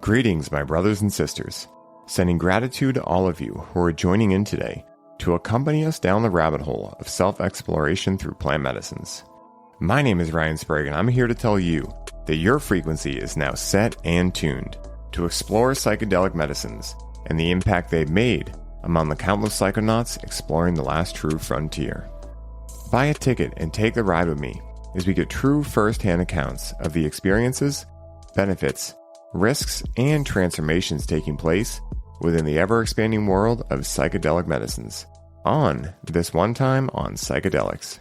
Greetings, my brothers and sisters. Sending gratitude to all of you who are joining in today to accompany us down the rabbit hole of self-exploration through plant medicines. My name is Ryan Sprague, and I'm here to tell you that your frequency is now set and tuned to explore psychedelic medicines and the impact they've made among the countless psychonauts exploring the last true frontier. Buy a ticket and take the ride with me as we get true first-hand accounts of the experiences, benefits, risks, and transformations taking place within the ever-expanding world of psychedelic medicines on This One Time on Psychedelics.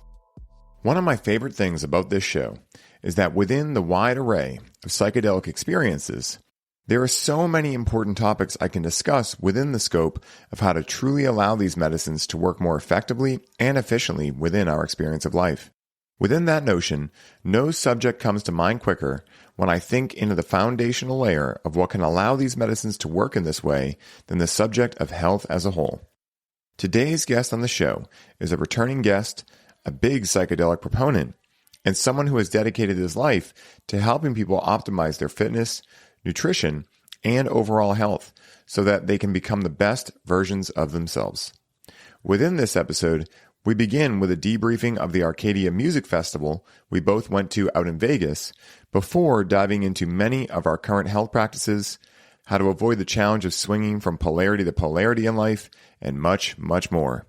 One of my favorite things about this show is that within the wide array of psychedelic experiences, there are so many important topics I can discuss within the scope of how to truly allow these medicines to work more effectively and efficiently within our experience of life. Within that notion, no subject comes to mind quicker when I think into the foundational layer of what can allow these medicines to work in this way than the subject of health as a whole. Today's guest on the show is a returning guest, a big psychedelic proponent, and someone who has dedicated his life to helping people optimize their fitness, nutrition, and overall health so that they can become the best versions of themselves. Within this episode, we begin with a debriefing of the Arkadia Music Festival we both went to out in Vegas before diving into many of our current health practices, how to avoid the challenge of swinging from polarity to polarity in life, and much, much more.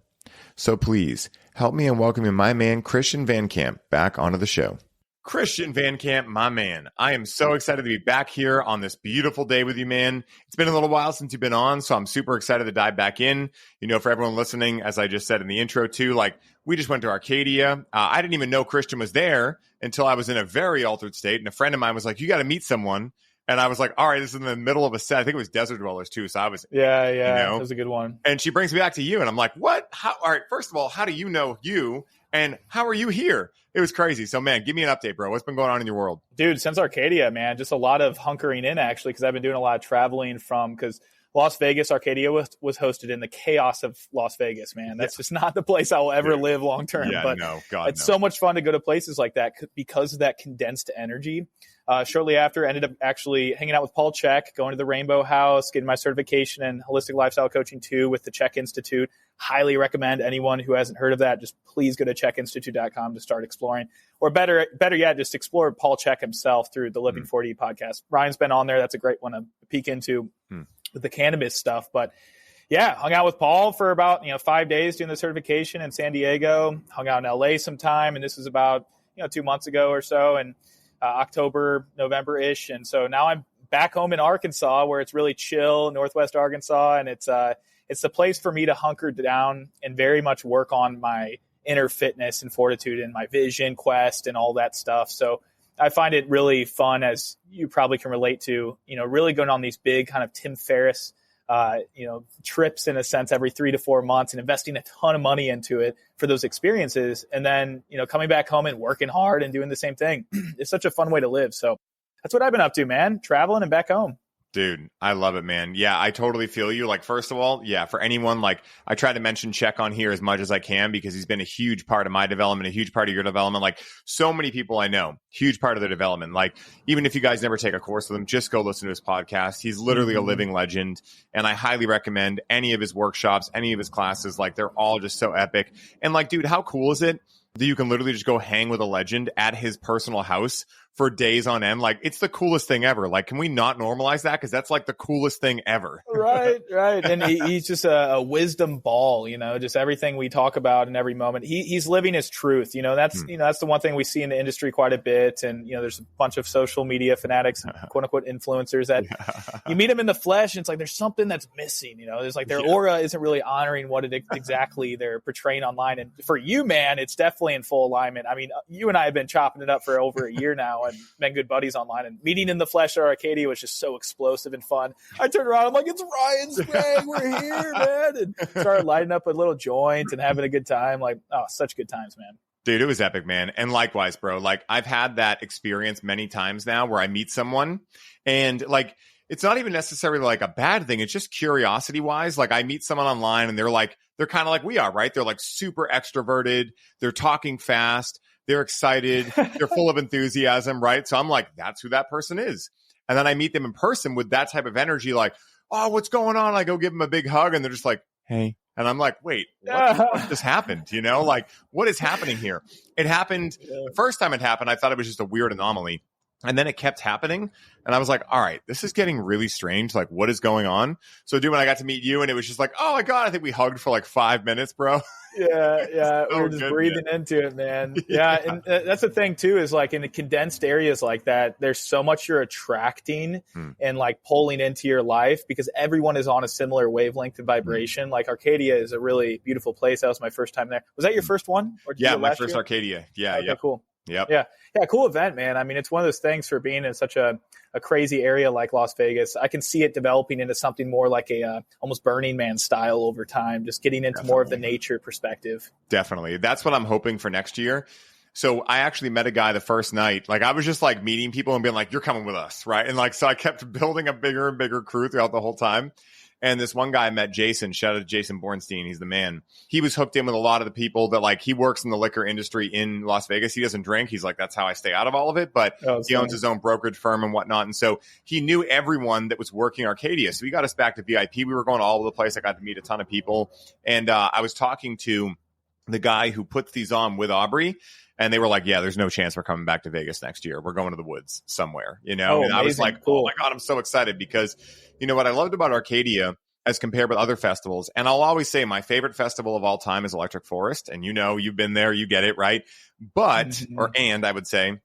So please, help me in welcoming my man Christian Van Camp back onto the show. Christian Van Camp, my man. I am so excited to be back here on this beautiful day with you, man. It's been a little while since you've been on, so I'm super excited to dive back in. You know, for everyone listening, as I just said in the intro too, like we just went to Arkadia. I didn't even know Christian was there until I was in a very altered state. And a friend of mine was like, you got to meet someone. And I was like, all right, this is in the middle of a set. I think it was Desert Dwellers too. So I was, yeah, that was a good one. And she brings me back to you. And I'm like, what? How? All right, first of all, how do you know you? And how are you here? It was crazy. So, man, give me an update, bro. What's been going on in your world? Dude, since Arkadia, man, just a lot of hunkering in, actually, because I've been doing a lot of traveling because Las Vegas, Arkadia was hosted in the chaos of Las Vegas, man. That's just not the place I will ever live long term. Yeah, but it's so much fun to go to places like that because of that condensed energy. Shortly after, I ended up actually hanging out with Paul Chek, going to the Rainbow House, getting my certification in holistic lifestyle coaching too with the Chek Institute. Highly recommend anyone who hasn't heard of that, just please go to chekinstitute.com to start exploring. Or better yet, just explore Paul Chek himself through the Living 4D podcast. Ryan's been on there. That's a great one to peek into with the cannabis stuff. But yeah, hung out with Paul for about 5 days doing the certification in San Diego. Hung out in LA sometime, and this was about 2 months ago or so, and October, November-ish. And so now I'm back home in Arkansas, where it's really chill, Northwest Arkansas, and it's the place for me to hunker down and very much work on my inner fitness and fortitude and my vision quest and all that stuff. So I find it really fun, as you probably can relate to, really going on these big kind of Tim Ferriss, trips in a sense every 3 to 4 months and investing a ton of money into it for those experiences. And then, coming back home and working hard and doing the same thing. It's such a fun way to live. So that's what I've been up to, man. Traveling and back home. Dude, I love it, man. Yeah, I totally feel you. Like, first of all, yeah, for anyone, like, I try to mention Chek on here as much as I can because he's been a huge part of my development, a huge part of your development. Like, so many people I know, huge part of their development. Like, even if you guys never take a course with him, just go listen to his podcast. He's literally a living legend. And I highly recommend any of his workshops, any of his classes. Like, they're all just so epic. And like, dude, how cool is it that you can literally just go hang with a legend at his personal house for days on end? Like, it's the coolest thing ever. Like, can we not normalize that? Because that's like the coolest thing ever. Right. And he's just a wisdom ball, just everything we talk about in every moment. He's living his truth. That's the one thing we see in the industry quite a bit. And, there's a bunch of social media fanatics, quote unquote influencers that you meet them in the flesh and it's like, there's something that's missing, there's like their aura isn't really honoring what it exactly they're portraying online. And for you, man, it's definitely in full alignment. I mean, you and I have been chopping it up for over a year now and been good buddies online, and meeting in the flesh at Arkadia was just so explosive and fun. I turned around, I'm like, it's Ryan Sprague, we're here, man. And started lighting up a little joint and having a good time. Like, oh, such good times, man. Dude, it was epic, man. And likewise, bro, like I've had that experience many times now where I meet someone and like, it's not even necessarily like a bad thing. It's just curiosity wise. Like I meet someone online and they're kind of like we are, right? They're like super extroverted. They're talking fast. They're excited. They're full of enthusiasm, right? So I'm like, that's who that person is. And then I meet them in person with that type of energy, like, oh, what's going on? I go give them a big hug and they're just like, hey. And I'm like, wait, what just happened? You know, like, what is happening here? It happened the first time it happened. I thought it was just a weird anomaly. And then it kept happening. And I was like, all right, this is getting really strange. Like, what is going on? So, dude, when I got to meet you and it was just like, oh my God, I think we hugged for like 5 minutes, bro. Yeah. We were just breathing into it, man. Yeah. And that's the thing too, is like in the condensed areas like that, there's so much you're attracting and like pulling into your life because everyone is on a similar wavelength and vibration. Like Arkadia is a really beautiful place. That was my first time there. Was that your first one? Or did you my first year? Arkadia. Yeah. Okay, cool. Yep. Yeah. Cool event, man. I mean, it's one of those things for being in such a crazy area like Las Vegas. I can see it developing into something more like a almost Burning Man style over time, just getting into more of the nature perspective. Definitely. That's what I'm hoping for next year. So I actually met a guy the first night. Like I was just like meeting people and being like, you're coming with us. Right. And like, so I kept building a bigger and bigger crew throughout the whole time. And this one guy I met, Jason, shout out to Jason Bornstein. He's the man. He was hooked in with a lot of the people that like, he works in the liquor industry in Las Vegas. He doesn't drink. He's like, that's how I stay out of all of it. But he owns his own brokerage firm and whatnot. And so he knew everyone that was working Arkadia. So he got us back to VIP. We were going all over the place. I got to meet a ton of people. And I was talking to the guy who puts these on with Aubrey. And they were like, yeah, there's no chance we're coming back to Vegas next year. We're going to the woods somewhere, you know? And I was like, cool. Oh my God, I'm so excited because, you know, what I loved about Arkadia as compared with other festivals, and I'll always say my favorite festival of all time is Electric Forest. And you know, you've been there, you get it, right? But, and I would say,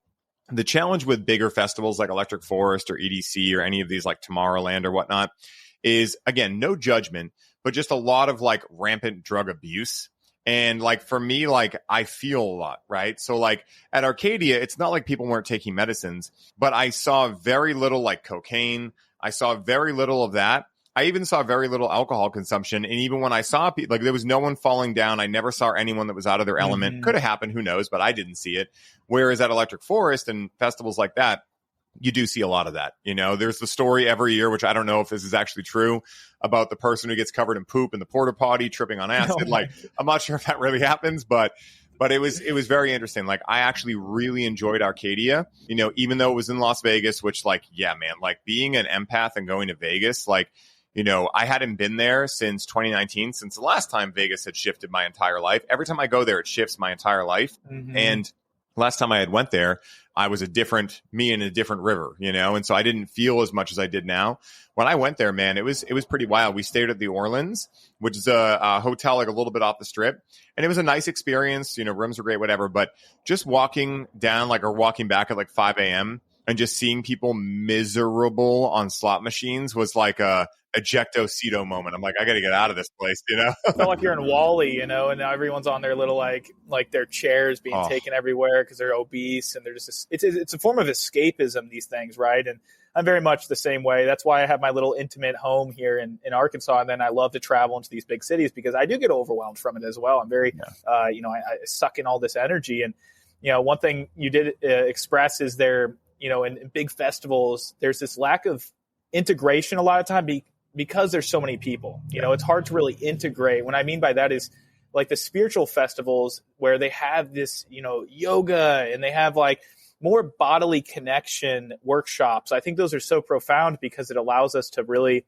the challenge with bigger festivals like Electric Forest or EDC or any of these like Tomorrowland or whatnot is, again, no judgment, but just a lot of like rampant drug abuse. And like for me, like I feel a lot, right? So like at Arkadia, it's not like people weren't taking medicines, but I saw very little like cocaine. I saw very little of that. I even saw very little alcohol consumption. And even when I saw people, like there was no one falling down. I never saw anyone that was out of their element. Could have happened, who knows, but I didn't see it. Whereas at Electric Forest and festivals like that, you do see a lot of that. You know, there's the story every year, which I don't know if this is actually true, about the person who gets covered in poop in the porta potty tripping on acid. Like, I'm not sure if that really happens, but it was very interesting. Like, I actually really enjoyed Arkadia, you know, even though it was in Las Vegas, which like, yeah, man, like being an empath and going to Vegas, like, you know, I hadn't been there since 2019, since the last time Vegas had shifted my entire life. Every time I go there, it shifts my entire life. And last time I had went there, I was me in a different river, you know? And so I didn't feel as much as I did now. When I went there, man, it was pretty wild. We stayed at the Orleans, which is a hotel like a little bit off the strip. And it was a nice experience. You know, rooms were great, whatever. But just walking down or walking back at like 5 a.m. and just seeing people miserable on slot machines was like a ejecto-ceto moment. I'm like, I got to get out of this place, you know? I feel like you're in Wall-E, you know, and now everyone's on their little, like their chairs being taken everywhere because they're obese and they're just, it's a form of escapism, these things, right? And I'm very much the same way. That's why I have my little intimate home here in Arkansas. And then I love to travel into these big cities because I do get overwhelmed from it as well. I'm very, you know, I suck in all this energy. And, you know, one thing you did express is there, you know, in big festivals, there's this lack of integration a lot of time because there's so many people. You know, it's hard to really integrate. What I mean by that is like the spiritual festivals where they have this, you know, yoga and they have like more bodily connection workshops. I think those are so profound because it allows us to really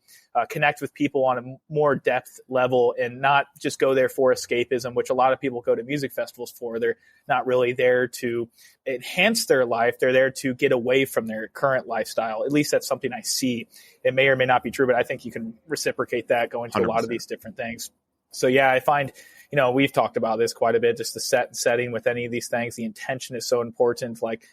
connect with people on a more depth level and not just go there for escapism, which a lot of people go to music festivals for. They're not really there to enhance their life. They're there to get away from their current lifestyle. At least that's something I see. It may or may not be true, but I think you can reciprocate that going to 100%. A lot of these different things. So yeah, I find, you know, we've talked about this quite a bit, just the setting with any of these things. The intention is so important. Like,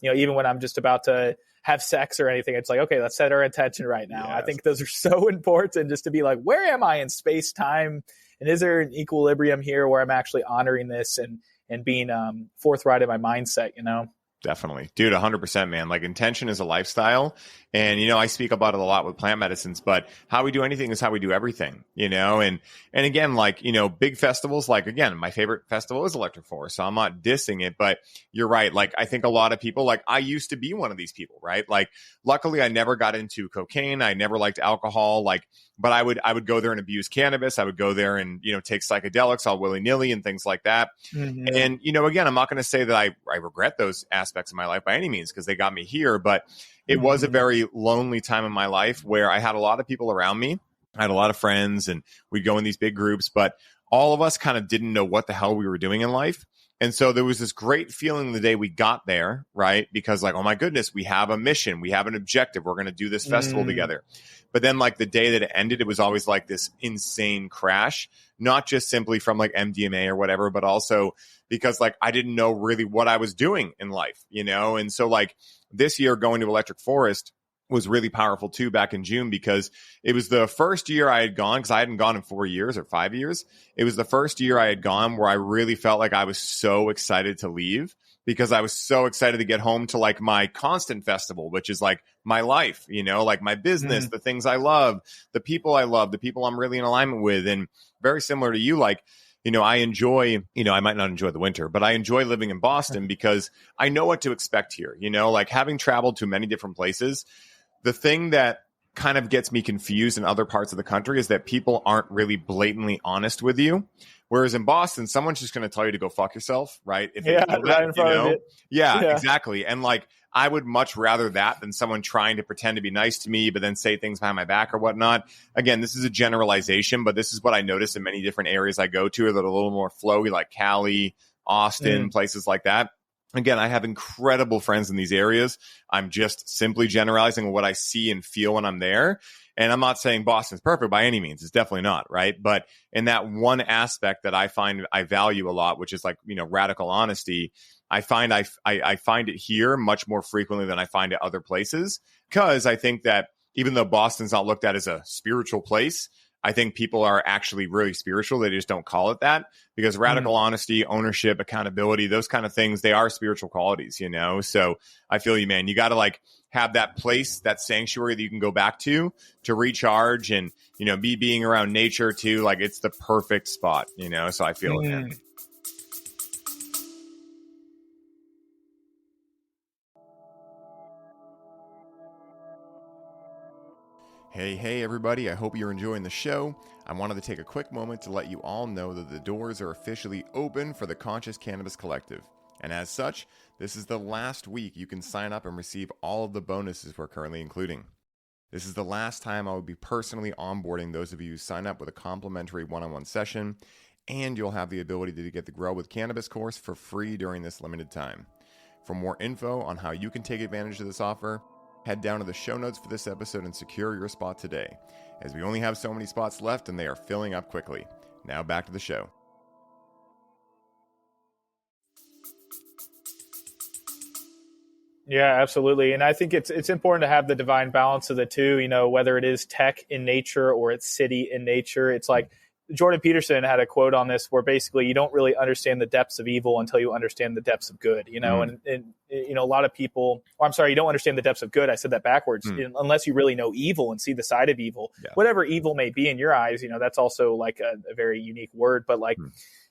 you know, even when I'm just about to have sex or anything, it's like, okay, let's set our intention right now. Yes. I think those are so important, just to be like, where am I in space time? And is there an equilibrium here where I'm actually honoring this and being forthright in my mindset, you know? Definitely. Dude, 100%, man. Like intention is a lifestyle. And, you know, I speak about it a lot with plant medicines, but how we do anything is how we do everything, you know? And again, like, you know, big festivals, like, again, my favorite festival is Electric Forest. So I'm not dissing it, but you're right. Like, I think a lot of people, like, I used to be one of these people, right? Like, luckily I never got into cocaine. I never liked alcohol. Like, but I would go there and abuse cannabis. I would go there and, you know, take psychedelics all willy nilly and things like that. And, you know, again, I'm not going to say that I regret those aspects aspects of my life by any means, because they got me here. But it was a very lonely time in my life where I had a lot of people around me. I had a lot of friends and we'd go in these big groups, but all of us kind of didn't know what the hell we were doing in life. And so there was this great feeling the day we got there, right? Because like, oh my goodness, we have a mission. We have an objective. We're going to do this festival together. But then like the day that it ended, it was always like this insane crash, not just simply from like MDMA or whatever, but also because like I didn't know really what I was doing in life, you know? And so like this year going to Electric Forest was really powerful too back in June, because it was the first year I had gone, because I hadn't gone in 4 years or 5 years. It was the first year I had gone where I really felt like I was so excited to leave, because I was so excited to get home to like my constant festival, which is like my life, you know, like my business, the things I love, the people I'm really in alignment with. And very similar to you, like, you know, I enjoy, you know, I might not enjoy the winter, but I enjoy living in Boston because I know what to expect here, you know, like having traveled to many different places. The thing that kind of gets me confused in other parts of the country is that people aren't really blatantly honest with you. Whereas in Boston, someone's just going to tell you to go fuck yourself, right? If Yeah, they know right that, in front you know? of it. Yeah, Yeah. exactly. And like, I would much rather that than someone trying to pretend to be nice to me, but then say things behind my back or whatnot. Again, this is a generalization, but this is what I notice in many different areas I go to that are a little more flowy, like Cali, Austin, places like that. Again, I have incredible friends in these areas. I'm just simply generalizing what I see and feel when I'm there. And I'm not saying Boston's perfect by any means. It's definitely not, right? But in that one aspect that I find I value a lot, which is like, you know, radical honesty, I find I find it here much more frequently than I find it other places. Because I think that even though Boston's not looked at as a spiritual place, I think people are actually really spiritual. They just don't call it that, because radical honesty, ownership, accountability, those kind of things, they are spiritual qualities, you know? So I feel you, man. You got to like have that place, that sanctuary that you can go back to recharge and, you know, being around nature too. Like it's the perfect spot, you know? So I feel it, man. Hey, everybody. I hope you're enjoying the show. I wanted to take a quick moment to let you all know that the doors are officially open for the Conscious Cannabis Collective. And as such, this is the last week you can sign up and receive all of the bonuses we're currently including. This is the last time I will be personally onboarding those of you who sign up with a complimentary one-on-one session, and you'll have the ability to get the Grow with Cannabis course for free during this limited time. For more info on how you can take advantage of this offer, head down to the show notes for this episode and secure your spot today, as we only have so many spots left and they are filling up quickly. Now back to the show. Yeah, absolutely. And I think it's important to have the divine balance of the two, you know, whether it is tech in nature or it's city in nature. It's like Jordan Peterson had a quote on this where basically you don't really understand the depths of evil until you understand the depths of good, you know, and you know, a lot of people, or I'm sorry, you don't understand the depths of good. I said that backwards. Unless you really know evil and see the side of evil, whatever evil may be in your eyes, you know, that's also like a very unique word, but like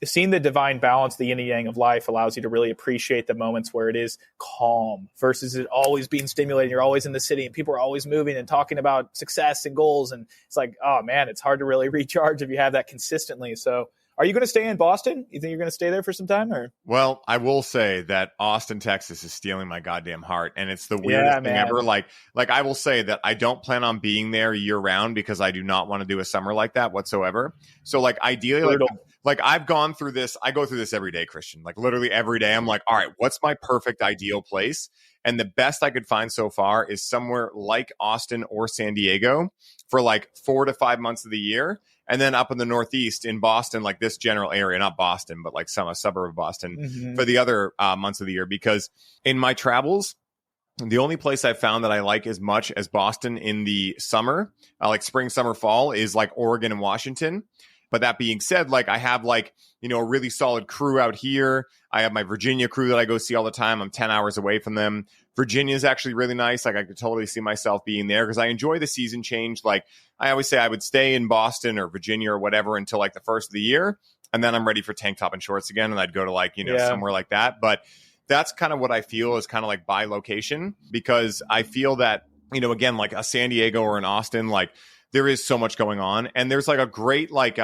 seeing the divine balance, the yin and yang of life allows you to really appreciate the moments where it is calm versus it always being stimulated. You're always in the city and people are always moving and talking about success and goals. And it's like, oh man, it's hard to really recharge if you have that consistently. So are you going to stay in Boston? You think you're going to stay there for some time? Or? Well, I will say that Austin, Texas is stealing my goddamn heart. And it's the weirdest thing ever. Like I will say that I don't plan on being there year round because I do not want to do a summer like that whatsoever. So like ideally, like I've gone through this. I go through this every day, Christian, like literally every day. I'm like, all right, what's my perfect ideal place? And the best I could find so far is somewhere like Austin or San Diego for like 4 to 5 months of the year. And then up in the Northeast in Boston, like this general area, not Boston, but like a suburb of Boston for the other months of the year. Because in my travels, the only place I've found that I like as much as Boston in the summer, like spring, summer, fall, is like Oregon and Washington. But that being said, like I have like, you know, a really solid crew out here. I have my Virginia crew that I go see all the time. I'm 10 hours away from them. Virginia is actually really nice. Like I could totally see myself being there because I enjoy the season change. Like I always say I would stay in Boston or Virginia or whatever until like the first of the year. And then I'm ready for tank top and shorts again. And I'd go to like, you know, somewhere like that. But that's kind of what I feel is kind of like by location, because I feel that, you know, again, like a San Diego or an Austin, like there is so much going on. And there's like a great, like,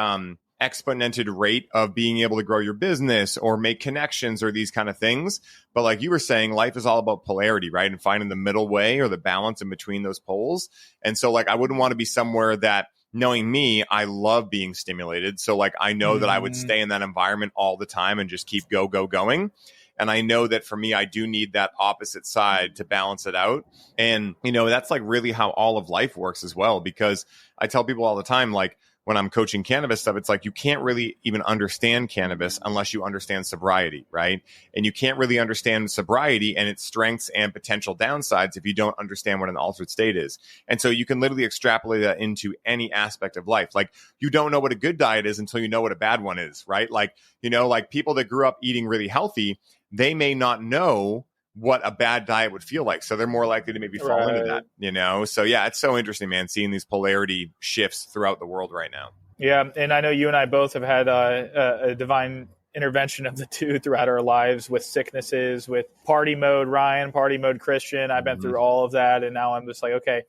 exponented rate of being able to grow your business or make connections or these kind of things. But like you were saying, life is all about polarity, right? And finding the middle way or the balance in between those poles. And so like, I wouldn't want to be somewhere that, knowing me, I love being stimulated. So like, I know that I would stay in that environment all the time and just keep going. And I know that for me, I do need that opposite side to balance it out. And, you know, that's like really how all of life works as well, because I tell people all the time, like when I'm coaching cannabis stuff, it's like you can't really even understand cannabis unless you understand sobriety, right? And you can't really understand sobriety and its strengths and potential downsides if you don't understand what an altered state is. And so you can literally extrapolate that into any aspect of life. Like you don't know what a good diet is until you know what a bad one is, right? Like, you know, like people that grew up eating really healthy, they may not know what a bad diet would feel like. So they're more likely to maybe fall into that, you know? So yeah, it's so interesting, man, seeing these polarity shifts throughout the world right now. Yeah. And I know you and I both have had a divine intervention of the two throughout our lives with sicknesses, with party mode Ryan, party mode Christian. I've been through all of that. And now I'm just like, okay,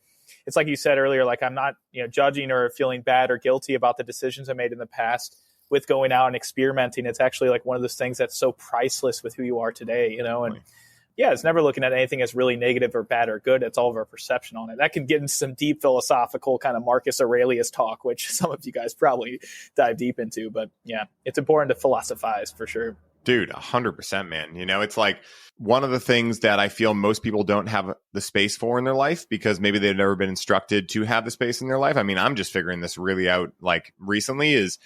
it's like you said earlier, like I'm not, you know, judging or feeling bad or guilty about the decisions I made in the past with going out and experimenting. It's actually like one of those things that's so priceless with who you are today, you know? And yeah, it's never looking at anything as really negative or bad or good. It's all of our perception on it. That can get into some deep philosophical kind of Marcus Aurelius talk, which some of you guys probably dive deep into. But yeah, it's important to philosophize for sure. Dude, 100%, man. You know, it's like one of the things that I feel most people don't have the space for in their life because maybe they've never been instructed to have the space in their life. I mean, I'm just figuring this really out like recently is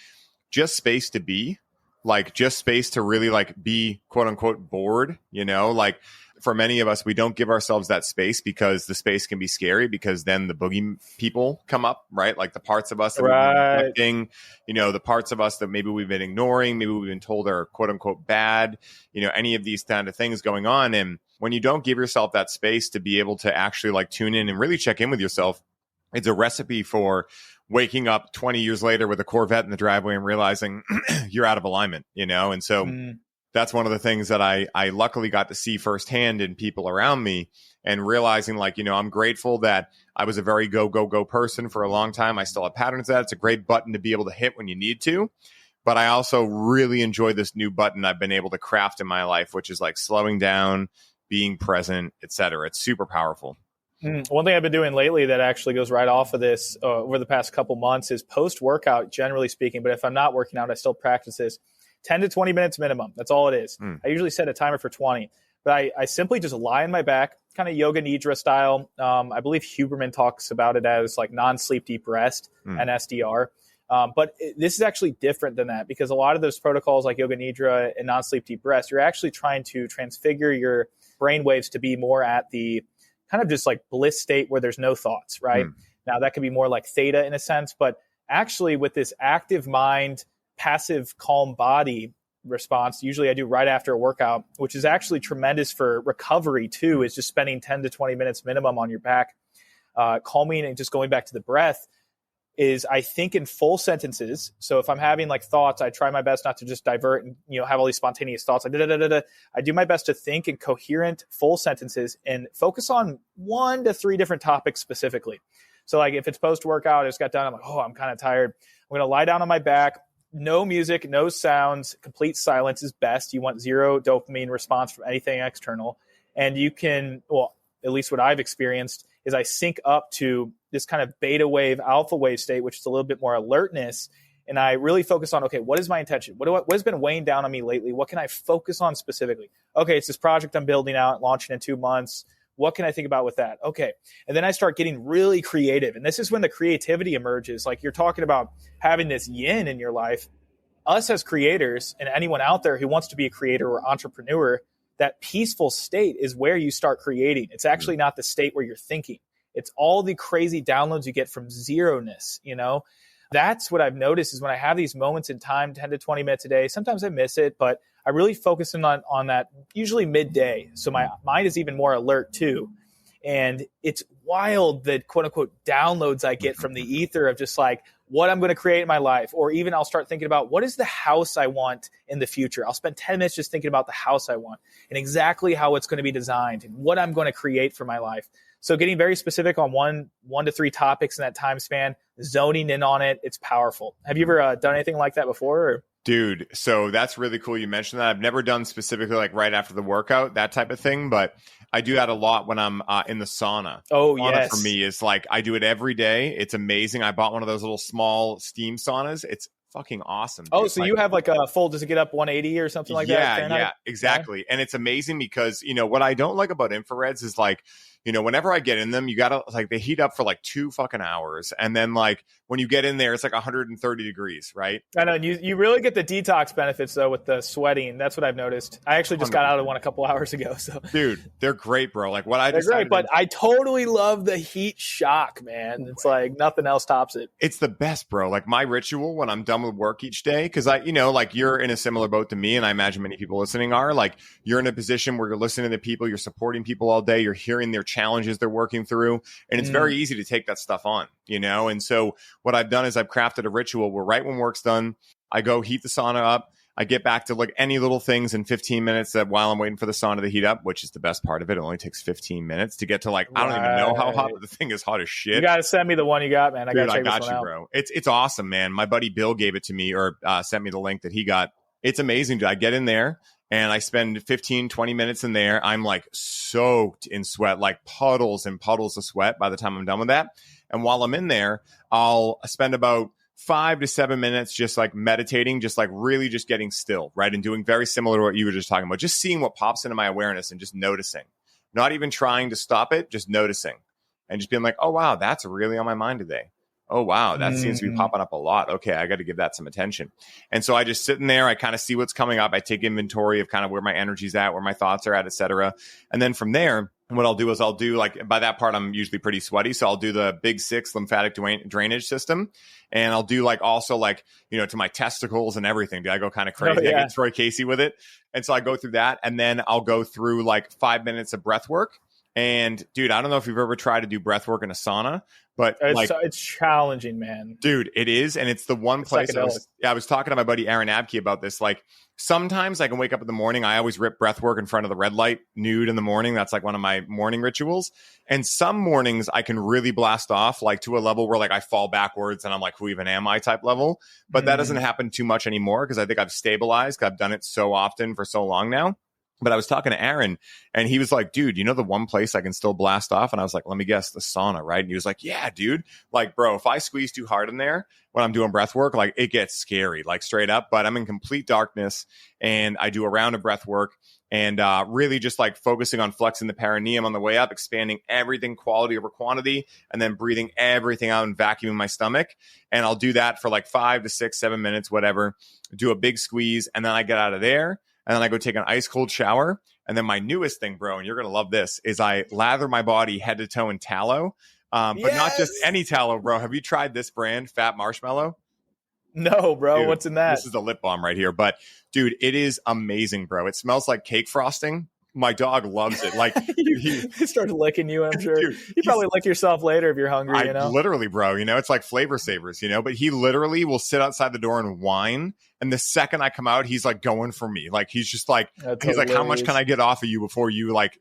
just space to be, like just space to really like be quote unquote bored, you know, like for many of us, we don't give ourselves that space because the space can be scary because then the boogie people come up, right? Like the parts of us that we've been neglecting, you know, the parts of us that maybe we've been ignoring, maybe we've been told are quote unquote bad, you know, any of these kind of things going on. And when you don't give yourself that space to be able to actually like tune in and really check in with yourself, it's a recipe for waking up 20 years later with a Corvette in the driveway and realizing you're out of alignment, you know? And so that's one of the things that I luckily got to see firsthand in people around me and realizing like, you know, I'm grateful that I was a very go person for a long time. I still have patterns of that. It's a great button to be able to hit when you need to. But I also really enjoy this new button I've been able to craft in my life, which is like slowing down, being present, etc. It's super powerful. One thing I've been doing lately that actually goes right off of this over the past couple months is post-workout, generally speaking. But if I'm not working out, I still practice this 10 to 20 minutes minimum. That's all it is. I usually set a timer for 20. But I simply just lie on my back, kind of yoga nidra style. I believe Huberman talks about it as like non-sleep deep rest, NSDR. But this is actually different than that because a lot of those protocols like yoga nidra and non-sleep deep rest, you're actually trying to transfigure your brain waves to be more at the kind of just like bliss state where there's no thoughts, right? Now that could be more like theta in a sense, but actually with this active mind, passive calm body response, usually I do right after a workout, which is actually tremendous for recovery too, is just spending 10 to 20 minutes minimum on your back, calming and just going back to the breath is I think in full sentences. So if I'm having like thoughts, I try my best not to just divert and, you know, have all these spontaneous thoughts. Like, I do my best to think in coherent full sentences and focus on 1 to 3 different topics specifically. So like if it's post-workout, I just got done. I'm like, oh, I'm kind of tired. I'm going to lie down on my back. No music, no sounds, complete silence is best. You want zero dopamine response from anything external. And you can, well, at least what I've experienced is I sync up to this kind of beta wave, alpha wave state, which is a little bit more alertness. And I really focus on, okay, what is my intention? What has been weighing down on me lately? What can I focus on specifically? Okay, it's this project I'm building out, launching in 2 months. What can I think about with that? Okay. And then I start getting really creative. And this is when the creativity emerges. Like you're talking about having this yin in your life. Us as creators and anyone out there who wants to be a creator or entrepreneur, that peaceful state is where you start creating. It's actually not the state where you're thinking. It's all the crazy downloads you get from zeroness, you know? That's what I've noticed is when I have these moments in time, 10 to 20 minutes a day, sometimes I miss it, but I really focus on that usually midday. So my mind is even more alert too. And it's wild the quote unquote downloads I get from the ether of just like what I'm going to create in my life. Or even I'll start thinking about what is the house I want in the future. I'll spend 10 minutes just thinking about the house I want and exactly how it's going to be designed and what I'm going to create for my life. So getting very specific on one to three topics in that time span, zoning in on it, it's powerful. Have you ever done anything like that before? Or? Dude, so that's really cool you mentioned that. I've never done specifically like right after the workout, that type of thing, but I do that a lot when I'm in the sauna. Oh, sauna yes. For me is like, I do it every day. It's amazing. I bought one of those little small steam saunas. It's fucking awesome. Oh, so you have like a full, does it get up 180 or something like that? Fahrenheit? Yeah, exactly. Yeah. And it's amazing because, what I don't like about infrareds is like, whenever I get in them, you gotta like they heat up for like 2 fucking hours. And then like when you get in there, it's like 130 degrees, right? I know. And you really get the detox benefits though with the sweating. That's what I've noticed. I actually just got out of one a couple hours ago. So dude, they're great, bro. Like what I they're great, but I totally love the heat shock, man. It's like nothing else tops it. It's the best, bro. Like my ritual when I'm done with work each day, because like you're in a similar boat to me, and I imagine many people listening are, like you're in a position where you're listening to people, you're supporting people all day, you're hearing their challenges they're working through, and it's very easy to take that stuff on, and so what I've done is I've crafted a ritual where right when work's done, I go heat the sauna up. I get back to like any little things in 15 minutes that while I'm waiting for the sauna to heat up, which is the best part of it. It only takes 15 minutes to get to like, I don't even know how hot, but the thing is hot as shit. You got to send me the one you got, man. Dude, I got you, bro. It's awesome, man. My buddy Bill gave it to me or sent me the link that he got. It's amazing, dude. I get in there and I spend 15, 20 minutes in there. I'm like soaked in sweat, like puddles and puddles of sweat by the time I'm done with that. And while I'm in there, I'll spend about 5 to 7 minutes just like meditating, just like really just getting still, right? And doing very similar to what you were just talking about, just seeing what pops into my awareness and just noticing, not even trying to stop it, just noticing and just being like, oh, wow, that's really on my mind today. Oh, wow, that seems to be popping up a lot. Okay, I got to give that some attention. And so I just sit in there. I kind of see what's coming up. I take inventory of kind of where my energy's at, where my thoughts are at, et cetera. And then from there, what I'll do is I'll do like by that part, I'm usually pretty sweaty. So I'll do the big 6 lymphatic drainage system. And I'll do like also like, to my testicles and everything. I go kind of crazy. I get Troy Casey with it. And so I go through that. And then I'll go through like 5 minutes of breath work. And dude, I don't know if you've ever tried to do breath work in a sauna, but it's challenging, man. Dude, it is. And it's the one place I was talking to my buddy Aaron Abke about this. Like sometimes I can wake up in the morning. I always rip breath work in front of the red light nude in the morning. That's like one of my morning rituals. And some mornings I can really blast off like to a level where like I fall backwards and I'm like, who even am I type level. But that doesn't happen too much anymore because I think I've stabilized. I've done it so often for so long now. But I was talking to Aaron and he was like, dude, the one place I can still blast off? And I was like, let me guess, the sauna, right? And he was like, yeah, dude. Like, bro, if I squeeze too hard in there when I'm doing breath work, like it gets scary, like straight up. But I'm in complete darkness and I do a round of breath work and really just like focusing on flexing the perineum on the way up, expanding everything quality over quantity, and then breathing everything out and vacuuming my stomach. And I'll do that for like 5 to 6, 7 minutes, whatever, do a big squeeze. And then I get out of there. And then I go take an ice cold shower. And then my newest thing, bro, and you're going to love this, is I lather my body head to toe in tallow. But not just any tallow, bro. Have you tried this brand, Fat Marshmallow? No, bro. Dude, what's in that? This is the lip balm right here. But dude, it is amazing, bro. It smells like cake frosting. My dog loves it. Like he started licking you, I'm sure. Dude, you probably lick yourself later if you're hungry, Literally, bro. It's like flavor savers, but he literally will sit outside the door and whine. And the second I come out, he's like going for me. Like he's just like, he's like, how much can I get off of you before you like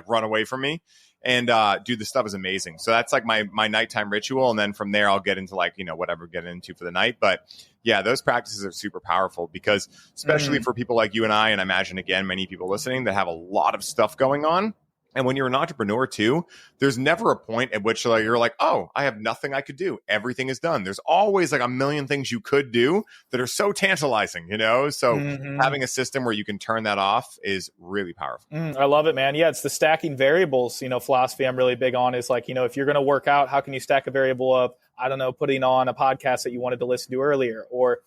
run away from me? And dude, the stuff is amazing. So that's like my nighttime ritual. And then from there, I'll get into like, whatever get into for the night. But yeah, those practices are super powerful because especially for people like you and I imagine, again, many people listening that have a lot of stuff going on. And when you're an entrepreneur too, there's never a point at which you're like, oh, I have nothing I could do. Everything is done. There's always like a million things you could do that are so tantalizing, So having a system where you can turn that off is really powerful. I love it, man. Yeah, it's the stacking variables, philosophy I'm really big on is like, if you're going to work out, how can you stack a variable of, I don't know, putting on a podcast that you wanted to listen to earlier or,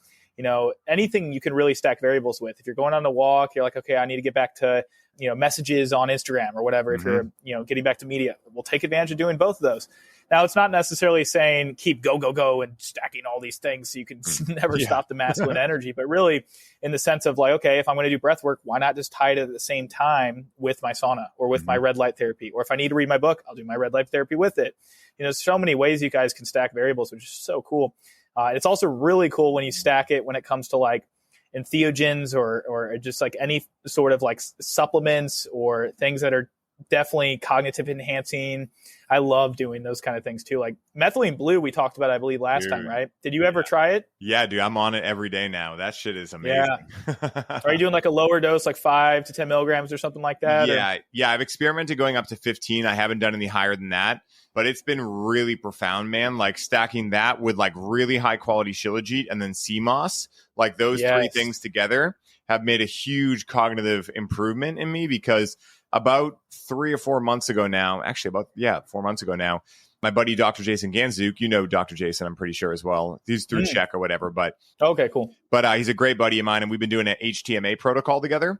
anything you can really stack variables with. If you're going on a walk, you're like, okay, I need to get back to, messages on Instagram or whatever. If you're, getting back to media, we'll take advantage of doing both of those. Now, it's not necessarily saying keep go and stacking all these things so you can never stop the masculine energy, but really in the sense of like, okay, if I'm going to do breath work, why not just tie it at the same time with my sauna or with my red light therapy? Or if I need to read my book, I'll do my red light therapy with it. There's so many ways you guys can stack variables, which is so cool. It's also really cool when you stack it when it comes to like entheogens or just like any sort of like supplements or things that are definitely cognitive enhancing. I love doing those kind of things too. Like methylene blue, we talked about, I believe, last time, right? Did you ever try it? Yeah, dude, I'm on it every day now. That shit is amazing. Yeah. Are you doing like a lower dose, like 5 to 10 milligrams or something like that? Yeah. I've experimented going up to 15. I haven't done any higher than that, but it's been really profound, man. Like stacking that with like really high quality shilajit and then sea moss, like those three things together have made a huge cognitive improvement in me because about 3 or 4 months ago now, actually 4 months ago now, my buddy, Dr. Jason Ganzuk, you know Dr. Jason, I'm pretty sure as well. He's through Czech or whatever, but okay, cool. But he's a great buddy of mine, and we've been doing an HTMA protocol together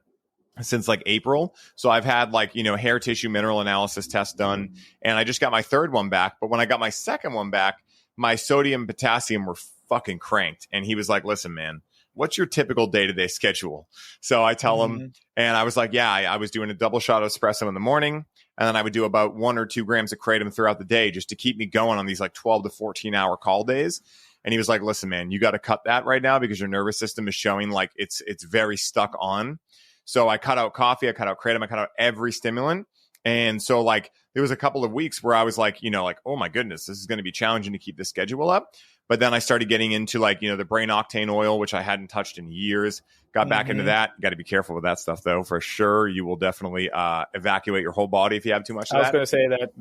since like April. So I've had like, hair tissue mineral analysis tests done, and I just got my third one back. But when I got my second one back, my sodium and potassium were fucking cranked. And he was like, listen, man, what's your typical day-to-day schedule? So I tell him, and I was like, I was doing a double shot of espresso in the morning, and then I would do about 1 or 2 grams of kratom throughout the day just to keep me going on these like 12 to 14 hour call days. And he was like, listen, man, you got to cut that right now because your nervous system is showing like it's very stuck on. So I cut out coffee, I cut out kratom, I cut out every stimulant. And so like there was a couple of weeks where I was like, oh my goodness, this is going to be challenging to keep the schedule up. But then I started getting into like, the brain octane oil, which I hadn't touched in years. Got back into that. Got to be careful with that stuff, though. For sure, you will definitely evacuate your whole body if you have too much of that. I was going to say that.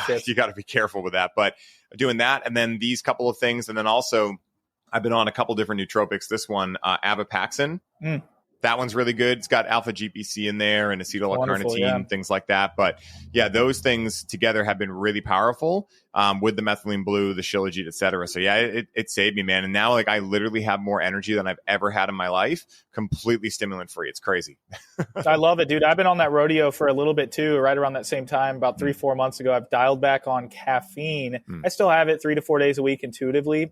Yeah, you got to be careful with that. But doing that, and then these couple of things. And then also, I've been on a couple different nootropics. This one, Avapaxin. That one's really good. It's got alpha GPC in there and acetyl L-carnitine, things like that. But yeah, those things together have been really powerful with the methylene blue, the shilajit, et cetera. So yeah, it saved me, man. And now like I literally have more energy than I've ever had in my life, completely stimulant free. It's crazy. I love it, dude. I've been on that rodeo for a little bit too, right around that same time, about 3-4 months ago. I've dialed back on caffeine. I still have it 3 to 4 days a week intuitively.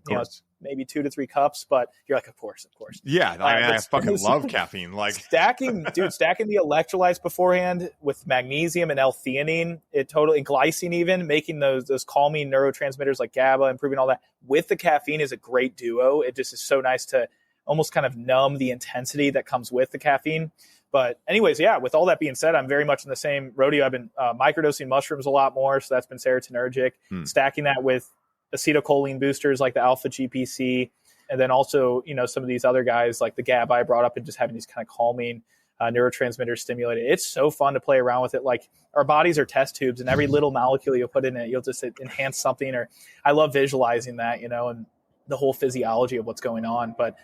Maybe 2 to 3 cups, but you're like, of course. Yeah, I fucking love caffeine. Like stacking the electrolytes beforehand with magnesium and L-theanine, glycine even, making those calming neurotransmitters like GABA, improving all that with the caffeine is a great duo. It just is so nice to almost kind of numb the intensity that comes with the caffeine. But anyways, with all that being said, I'm very much in the same rodeo. I've been microdosing mushrooms a lot more, so that's been serotonergic. Stacking that with acetylcholine boosters like the alpha GPC, and then also some of these other guys like the GABA I brought up, and just having these kind of calming neurotransmitters stimulated. It's so fun to play around with it. Like our bodies are test tubes, and every little molecule you put in it, you'll just enhance something. Or I love visualizing that, and the whole physiology of what's going on. But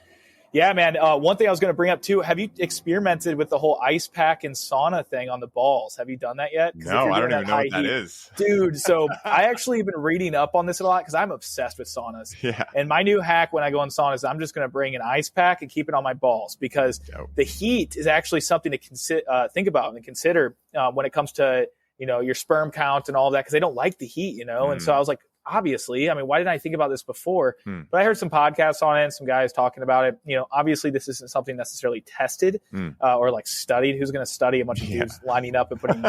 yeah, man. One thing I was going to bring up too, have you experimented with the whole ice pack and sauna thing on the balls? Have you done that yet? No, I don't even know what that is. Dude, so I actually have been reading up on this a lot because I'm obsessed with saunas. Yeah. And my new hack when I go in saunas, I'm just going to bring an ice pack and keep it on my balls because the heat is actually something to think about and consider when it comes to, your sperm count and all that, because they don't like the heat, And so I was like, obviously, I mean, why didn't I think about this before? But I heard some podcasts on it and some guys talking about it. Obviously this isn't something necessarily tested or like studied. Who's going to study a bunch of dudes lining up and putting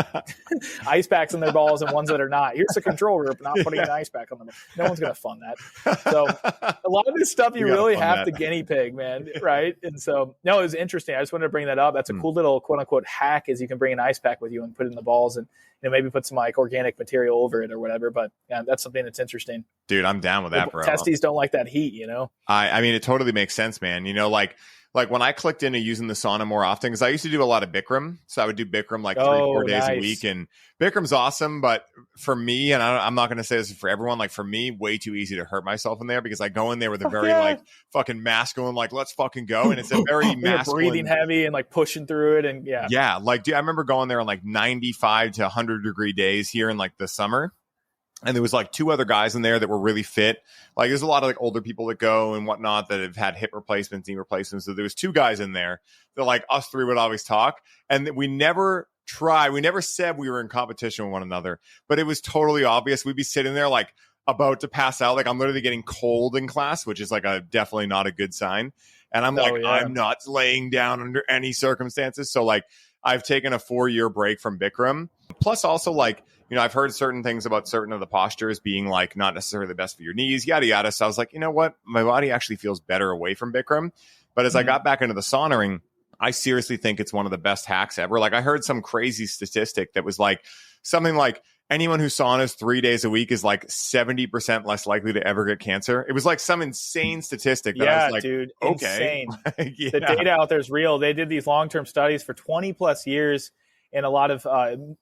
ice packs in their balls and ones that are not? Here's a control group not putting an ice pack on them. No one's going to fund that. So a lot of this stuff you really have to guinea pig, man. Right. And so, no, it was interesting. I just wanted to bring that up. That's a cool little quote unquote hack is you can bring an ice pack with you and put it in the balls and maybe put some like organic material over it or whatever. But yeah, that's something that's interesting. Dude, I'm down with that, bro. Testes don't like that heat, I mean, it totally makes sense, man. Like when I clicked into using the sauna more often, because I used to do a lot of Bikram. So I would do Bikram like 3-4 days a week. And Bikram's awesome. But for me, and I'm not going to say this for everyone, like for me, way too easy to hurt myself in there because I go in there with a very like fucking masculine, like, let's fucking go. And it's a very masculine. Breathing heavy and like pushing through it. And yeah. Like, dude, I remember going there on like 95 to 100 degree days here in like the summer. And there was like 2 other guys in there that were really fit. Like there's a lot of like older people that go and whatnot that have had hip replacements, knee replacements. So there was 2 guys in there that like us 3 would always talk. And we never said we were in competition with one another, but it was totally obvious. We'd be sitting there like about to pass out. Like I'm literally getting cold in class, which is like definitely not a good sign. And I'm I'm not laying down under any circumstances. So like I've taken a 4-year break from Bikram. Plus also like, I've heard certain things about certain of the postures being like not necessarily the best for your knees, yada, yada. So I was like, you know what? My body actually feels better away from Bikram. But as I got back into the saunaing, I seriously think it's one of the best hacks ever. Like I heard some crazy statistic that was like something like anyone who saunas 3 days a week is like 70% less likely to ever get cancer. It was like some insane statistic that I was like, dude, okay. insane. The data out there is real. They did these long-term studies for 20 plus years. And a lot of,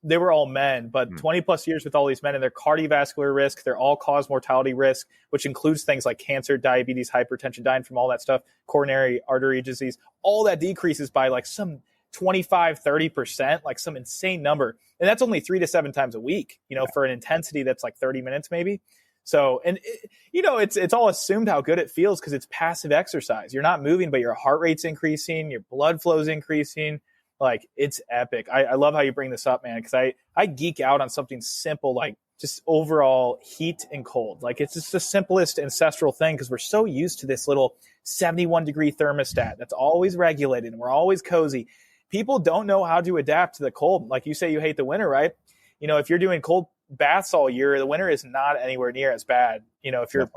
they were all men, but 20 plus years with all these men and their cardiovascular risk, their all-cause mortality risk, which includes things like cancer, diabetes, hypertension, dying from all that stuff, coronary artery disease, all that decreases by like some 25, 30%, like some insane number. And that's only 3 to 7 times a week, for an intensity that's like 30 minutes maybe. So, and it's all assumed how good it feels because it's passive exercise. You're not moving, but your heart rate's increasing, your blood flow's increasing. Like it's epic. I love how you bring this up, man, because I geek out on something simple like just overall heat and cold. Like it's just the simplest ancestral thing because we're so used to this little 71-degree thermostat that's always regulated and we're always cozy. People don't know how to adapt to the cold. Like you say, you hate the winter, right? If you're doing cold baths all year, the winter is not anywhere near as bad, if you're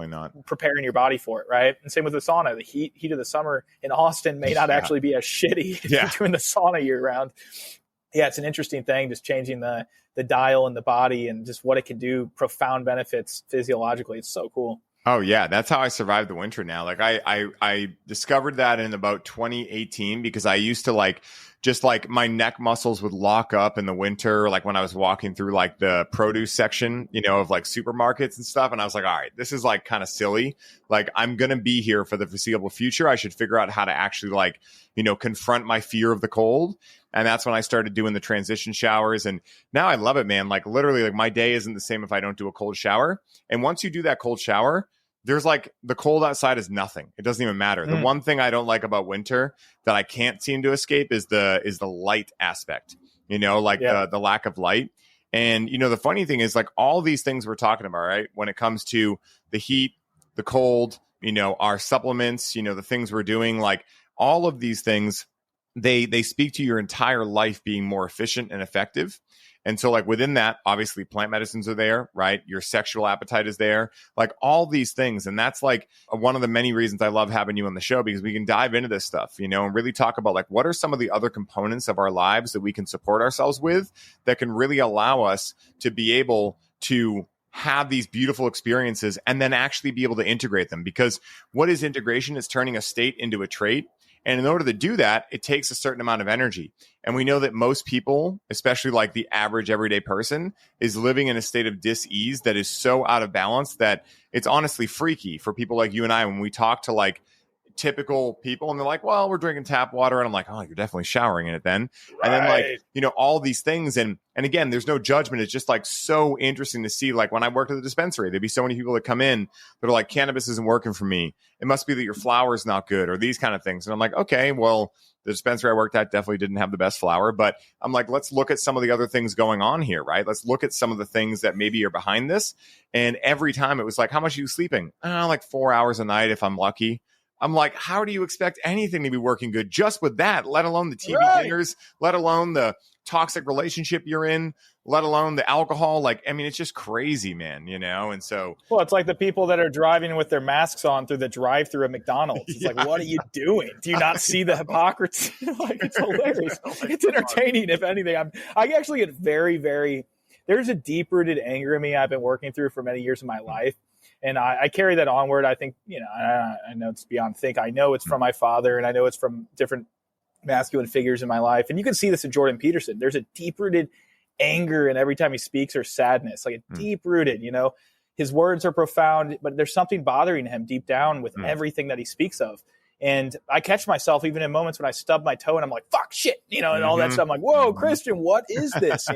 preparing your body for it, right? And same with the sauna. The heat of the summer in Austin may not actually be as shitty if you're doing the sauna year round. Yeah, it's an interesting thing, just changing the dial in the body and just what it can do, profound benefits physiologically. It's so cool. Oh yeah, that's how I survived the winter now. Like I discovered that in about 2018 because I used to like just like my neck muscles would lock up in the winter, like when I was walking through like the produce section, of like supermarkets and stuff. And I was like, all right, this is like kind of silly. Like I'm going to be here for the foreseeable future. I should figure out how to actually like, confront my fear of the cold. And that's when I started doing the transition showers. And now I love it, man. Like literally like my day isn't the same if I don't do a cold shower. And once you do that cold shower, there's like the cold outside is nothing. It doesn't even matter. The one thing I don't like about winter that I can't seem to escape is the light aspect, the lack of light. And, the funny thing is like all these things we're talking about, right? When it comes to the heat, the cold, our supplements, the things we're doing, like all of these things, they speak to your entire life being more efficient and effective. And so like within that, obviously plant medicines are there, right? Your sexual appetite is there, like all these things. And that's like one of the many reasons I love having you on the show, because we can dive into this stuff, and really talk about like, what are some of the other components of our lives that we can support ourselves with that can really allow us to be able to have these beautiful experiences and then actually be able to integrate them. Because what is integration? It's turning a state into a trait. And in order to do that, it takes a certain amount of energy. And we know that most people, especially like the average everyday person, is living in a state of dis-ease that is so out of balance that it's honestly freaky for people like you and I when we talk to like typical people and they're like, well, we're drinking tap water. And I'm like, oh, you're definitely showering in it then. Right. And then like, all these things. And again, there's no judgment. It's just like so interesting to see, like when I worked at the dispensary, there'd be so many people that come in that are like, cannabis isn't working for me. It must be that your flower is not good or these kind of things. And I'm like, okay, well, the dispensary I worked at definitely didn't have the best flower, but I'm like, let's look at some of the other things going on here, right? Let's look at some of the things that maybe are behind this. And every time it was like, how much are you sleeping? Like 4 hours a night if I'm lucky. I'm like, how do you expect anything to be working good just with that, let alone the TV dinners, let alone the toxic relationship you're in, let alone the alcohol? Like, I mean, it's just crazy, man, And so, well, it's like the people that are driving with their masks on through the drive-through at McDonald's. It's like, what are you doing? Do you not see the hypocrisy? Like, it's hilarious. It's entertaining, if anything. I actually get very, very, there's a deep-rooted anger in me I've been working through for many years of my life. And I carry that onward. I think, I know it's beyond think. I know it's from my father, and I know it's from different masculine figures in my life. And you can see this in Jordan Peterson. There's a deep-rooted anger in every time he speaks, or sadness, like a deep-rooted, his words are profound, but there's something bothering him deep down with everything that he speaks of. And I catch myself even in moments when I stub my toe and I'm like, fuck, shit, and all that stuff. I'm like, whoa, Christian, what is this?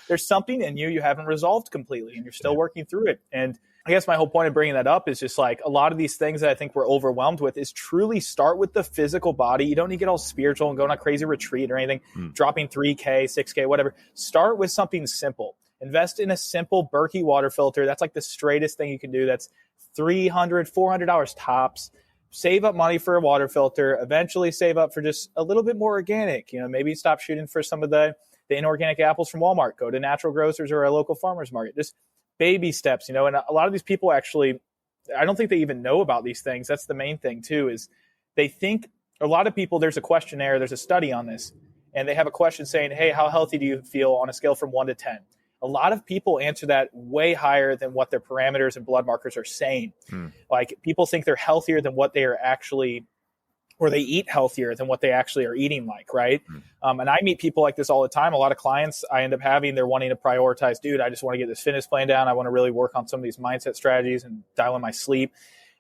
There's something in you haven't resolved completely and you're still working through it. And I guess my whole point of bringing that up is just like a lot of these things that I think we're overwhelmed with is truly start with the physical body. You don't need to get all spiritual and go on a crazy retreat or anything, dropping 3K, 6K, whatever. Start with something simple. invest in a simple Berkey water filter. That's like the straightest thing you can do. That's $300, $400 tops. Save up money for a water filter, eventually save up for just a little bit more organic. Maybe stop shooting for some of the inorganic apples from Walmart, go to natural grocers or a local farmer's market. Just baby steps, and a lot of these people actually, I don't think they even know about these things. That's the main thing too, is they think, a lot of people, there's a questionnaire, there's a study on this, and they have a question saying, hey, how healthy do you feel on a scale from 1 to 10? A lot of people answer that way higher than what their parameters and blood markers are saying. Like, people think they're healthier than what they are actually, or they eat healthier than what they actually are eating like, right? And I meet people like this all the time. A lot of clients I end up having, they're wanting to prioritize, dude, I just want to get this fitness plan down. I want to really work on some of these mindset strategies and dial in my sleep.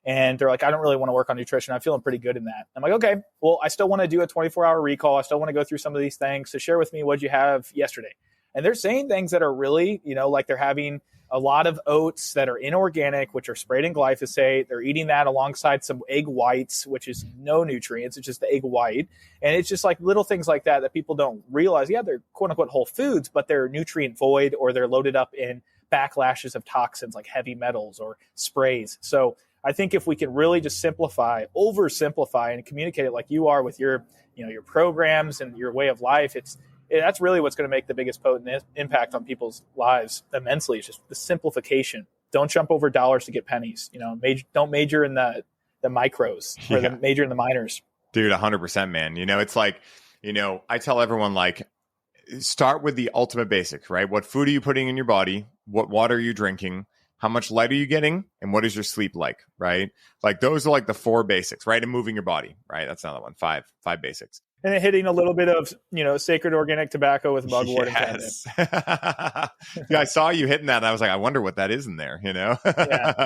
And they're like, I don't really want to work on nutrition. I'm feeling pretty good in that. I'm like, okay, well, I still want to do a 24-hour recall. I still want to go through some of these things. So share with me what you have yesterday. And they're saying things that are really, like they're having a lot of oats that are inorganic, which are sprayed in glyphosate. They're eating that alongside some egg whites, which is no nutrients. It's just the egg white. And it's just like little things like that people don't realize. Yeah, they're quote unquote whole foods, but they're nutrient void, or they're loaded up in backlashes of toxins like heavy metals or sprays. So I think if we can really just oversimplify and communicate it like you are with your programs and your way of life, that's really what's going to make the biggest potent impact on people's lives immensely. It's just the simplification. Don't jump over dollars to get pennies. Don't major in the micros, or major in the minors. Dude, 100%, man. It's like, I tell everyone, like, start with the ultimate basics, right? What food are you putting in your body? What water are you drinking? How much light are you getting? And what is your sleep like, right? Like, those are like the 4 basics, right? And moving your body, right? That's another one. Five basics. And then hitting a little bit of, sacred organic tobacco with mugwort and catnip. Yeah, I saw you hitting that. And I was like, I wonder what that is in there, Yeah,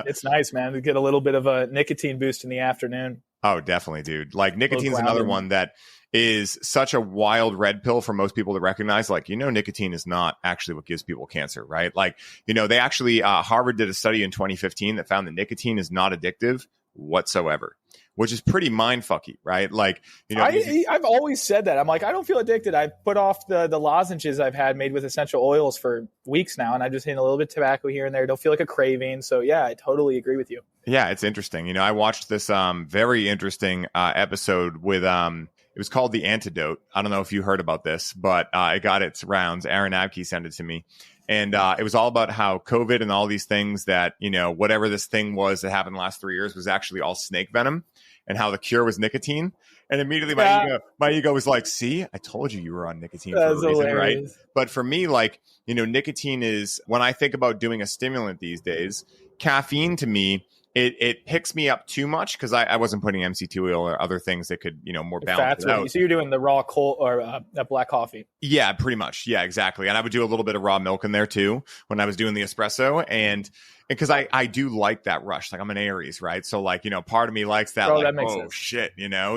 it's nice, man. To get a little bit of a nicotine boost in the afternoon. Oh, definitely, dude. Like, nicotine's another one that is such a wild red pill for most people to recognize. Like, nicotine is not actually what gives people cancer, right? Like, they actually, Harvard did a study in 2015 that found that nicotine is not addictive whatsoever, which is pretty mindfucky, right? Like, I've always said that. I'm like, I don't feel addicted. I've put off the lozenges I've had made with essential oils for weeks now, and I just hit a little bit of tobacco here and there. Don't feel like a craving. So yeah, I totally agree with you. Yeah, it's interesting. I watched this very interesting episode with it was called The Antidote. I don't know if you heard about this, but it got its rounds. Aaron Abke sent it to me. And it was all about how COVID and all these things that, whatever this thing was that happened the last 3 years was actually all snake venom, and how the cure was nicotine. And immediately my ego was like, see, I told you were on nicotine for a reason, hilarious. Right? But for me, like, nicotine is, when I think about doing a stimulant these days, caffeine to me, it picks me up too much, because I wasn't putting MCT oil or other things that could, more balance it out. So you're doing the raw cold or black coffee. Yeah, pretty much. Yeah, exactly. And I would do a little bit of raw milk in there too when I was doing the espresso. And because I do like that rush. Like, I'm an Aries, right? So, like, part of me likes that. Bro, like, that makes oh sense. Shit,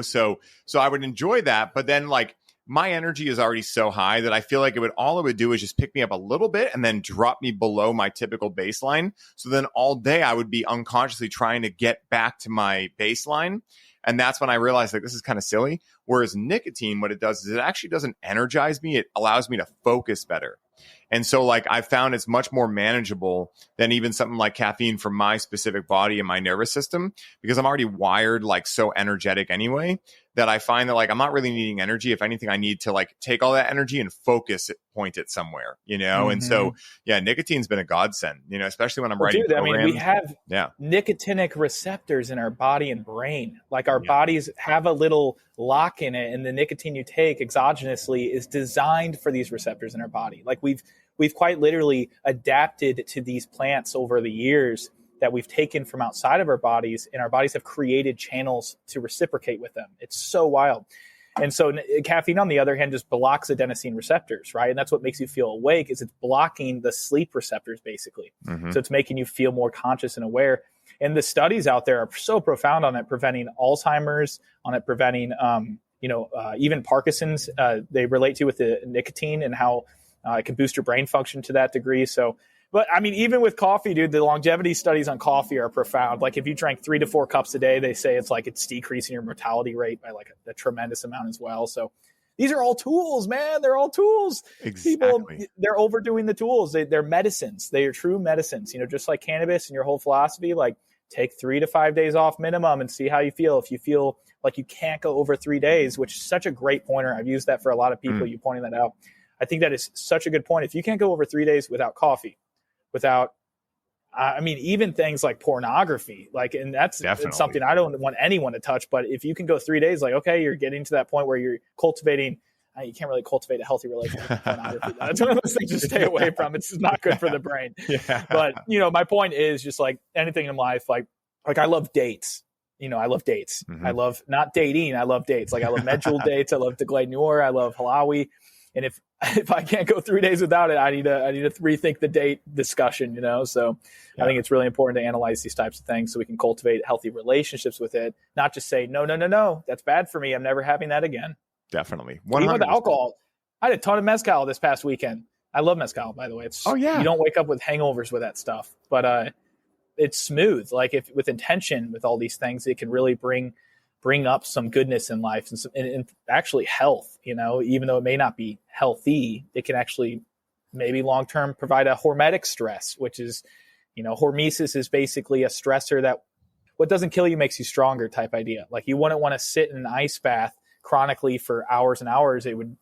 So I would enjoy that. But then, like, my energy is already so high that I feel like all it would do is just pick me up a little bit and then drop me below my typical baseline. So then all day I would be unconsciously trying to get back to my baseline. And that's when I realized, like, this is kind of silly. Whereas nicotine, what it does is it actually doesn't energize me. It allows me to focus better. And so, like, I found it's much more manageable than even something like caffeine for my specific body and my nervous system, because I'm already wired, like, so energetic anyway, that I find that, like, I'm not really needing energy. If anything, I need to, like, take all that energy and focus it, point it somewhere, Mm-hmm. And so, yeah, nicotine's been a godsend, especially when I'm writing programs. I mean, we have nicotinic receptors in our body and brain. Like, our bodies have a little lock in it, and the nicotine you take exogenously is designed for these receptors in our body. Like, we've quite literally adapted to these plants over the years that we've taken from outside of our bodies, and our bodies have created channels to reciprocate with them. It's so wild. And so caffeine, on the other hand, just blocks adenosine receptors, right? And that's what makes you feel awake, is it's blocking the sleep receptors, basically. Mm-hmm. So it's making you feel more conscious and aware. And the studies out there are so profound on it, preventing Alzheimer's, on it preventing, even Parkinson's. They relate to with the nicotine and how it can boost your brain function to that degree. So, but I mean, even with coffee, dude, the longevity studies on coffee are profound. Like, if you drank 3 to 4 cups a day, they say it's decreasing your mortality rate by like a tremendous amount as well. So these are all tools, man. They're all tools. Exactly. People, they're overdoing the tools. They're medicines. They are true medicines. Just like cannabis and your whole philosophy, like take 3 to 5 days off minimum and see how you feel. If you feel like you can't go over 3 days, which is such a great pointer. I've used that for a lot of people. You pointing that out. I think that is such a good point. If you can't go over 3 days without coffee, without, even things like pornography, and that's something I don't want anyone to touch. But if you can go 3 days, okay, you're getting to that point where you're cultivating. You can't really cultivate a healthy relationship with pornography. That's one of those things to stay away from. It's just not good for the brain. Yeah. But, my point is just like anything in life, like I love dates. I love dates. Mm-hmm. I love not dating. I love dates. Like I love medjool dates. I love Deglade Noor. I love Halawi. And if I can't go 3 days without it, I need to rethink the date discussion, So I think it's really important to analyze these types of things so we can cultivate healthy relationships with it, not just say, no, that's bad for me. I'm never having that again. Definitely. 100%. Even with alcohol, I had a ton of mezcal this past weekend. I love mezcal, by the way. You don't wake up with hangovers with that stuff, but it's smooth. Like if with intention, with all these things, it can really bring up some goodness in life and actually health. Even though it may not be healthy, it can actually maybe long term provide a hormetic stress, which is, hormesis is basically a stressor that what doesn't kill you makes you stronger type idea. Like you wouldn't want to sit in an ice bath chronically for hours and hours. It would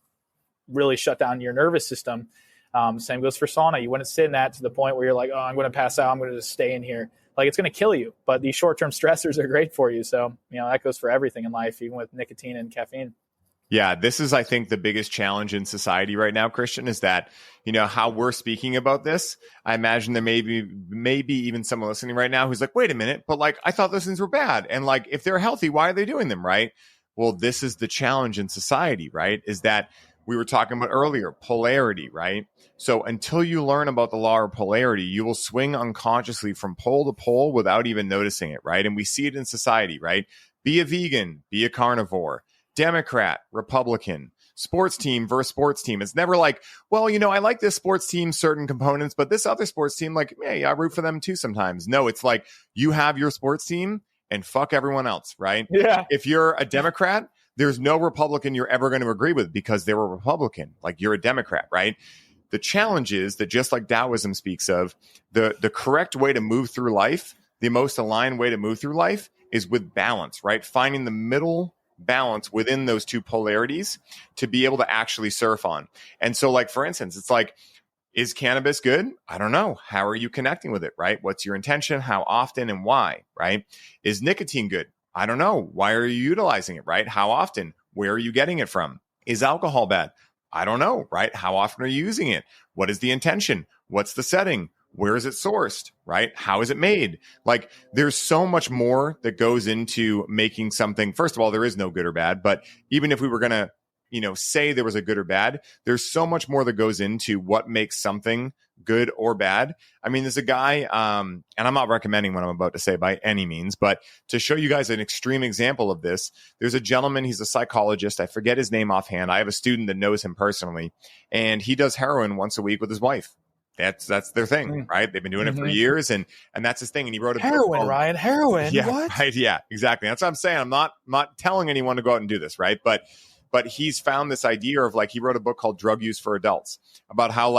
really shut down your nervous system. Same goes for sauna. You wouldn't sit in that to the point where you're like, oh, I'm going to pass out. I'm going to just stay in here. Like it's going to kill you. But these short-term stressors are great for you. So, that goes for everything in life, even with nicotine and caffeine. Yeah, this is, I think, the biggest challenge in society right now, Christian, is that, how we're speaking about this. I imagine there may be even someone listening right now who's like, wait a minute, but I thought those things were bad. And if they're healthy, why are they doing them, right? Well, this is the challenge in society, right? Is that we were talking about earlier, polarity, right? So until you learn about the law of polarity, you will swing unconsciously from pole to pole without even noticing it, right? And we see it in society, right? Be a vegan, be a carnivore, Democrat, Republican, sports team versus sports team. It's never like, well, I like this sports team, certain components, but this other sports team, I root for them too sometimes. No, it's like you have your sports team and fuck everyone else, right? Yeah. If you're a Democrat, there's no Republican you're ever going to agree with because they're a Republican. Like you're a Democrat, right? The challenge is that just like Taoism speaks of, the correct way to move through life, the most aligned way to move through life is with balance, right? Finding the middle balance within those two polarities to be able to actually surf on. And so for instance, it's like, is cannabis good? I don't know. How are you connecting with it, right? What's your intention? How often and why, right? Is nicotine good? I don't know. Why are you utilizing it, right? How often? Where are you getting it from? Is alcohol bad? I don't know, right? How often are you using it? What is the intention? What's the setting? Where is it sourced, right? How is it made? There's so much more that goes into making something. First of all, there is no good or bad, but even if we were going to say there was a good or bad, there's so much more that goes into what makes something good or bad. I mean, there's a guy, and I'm not recommending what I'm about to say by any means, but to show you guys an extreme example of this, there's a gentleman, he's a psychologist. I forget his name offhand. I have a student that knows him personally, and he does heroin once a week with his wife. That's their thing, right? They've been doing it for years, and that's his thing. And he wrote a book called, Ryan, heroin. Yeah, what? Right, yeah, exactly. That's what I'm saying. I'm not telling anyone to go out and do this, right? But he's found this idea of he wrote a book called Drug Use for Adults about how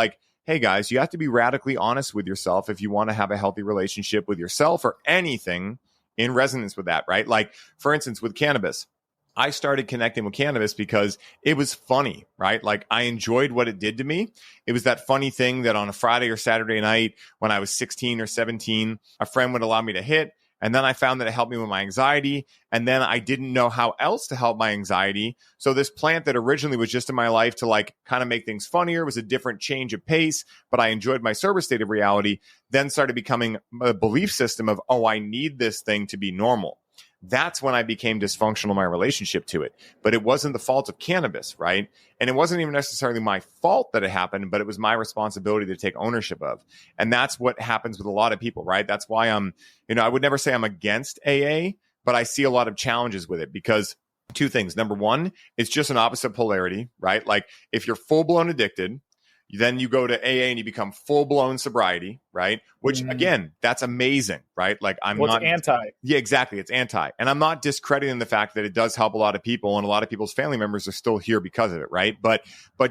hey guys, you have to be radically honest with yourself if you want to have a healthy relationship with yourself or anything in resonance with that, right? For instance, with cannabis, I started connecting with cannabis because it was funny, right? I enjoyed what it did to me. It was that funny thing that on a Friday or Saturday night when I was 16 or 17, a friend would allow me to hit. And then I found that it helped me with my anxiety. And then I didn't know how else to help my anxiety. So this plant that originally was just in my life to kind of make things funnier, was a different change of pace, but I enjoyed my sober state of reality, then started becoming a belief system of, oh, I need this thing to be normal. That's when I became dysfunctional in my relationship to it. But it wasn't the fault of cannabis, right? And it wasn't even necessarily my fault that it happened, but it was my responsibility to take ownership of. And that's what happens with a lot of people, right? That's why I would never say I'm against AA, but I see a lot of challenges with it because two things. Number one, it's just an opposite polarity, right? If you're full blown addicted, Then you go to AA and you become full blown sobriety, right? Which again, that's amazing, right? Like It's anti. Yeah, exactly. It's anti. And I'm not discrediting the fact that it does help a lot of people and a lot of people's family members are still here because of it, right? But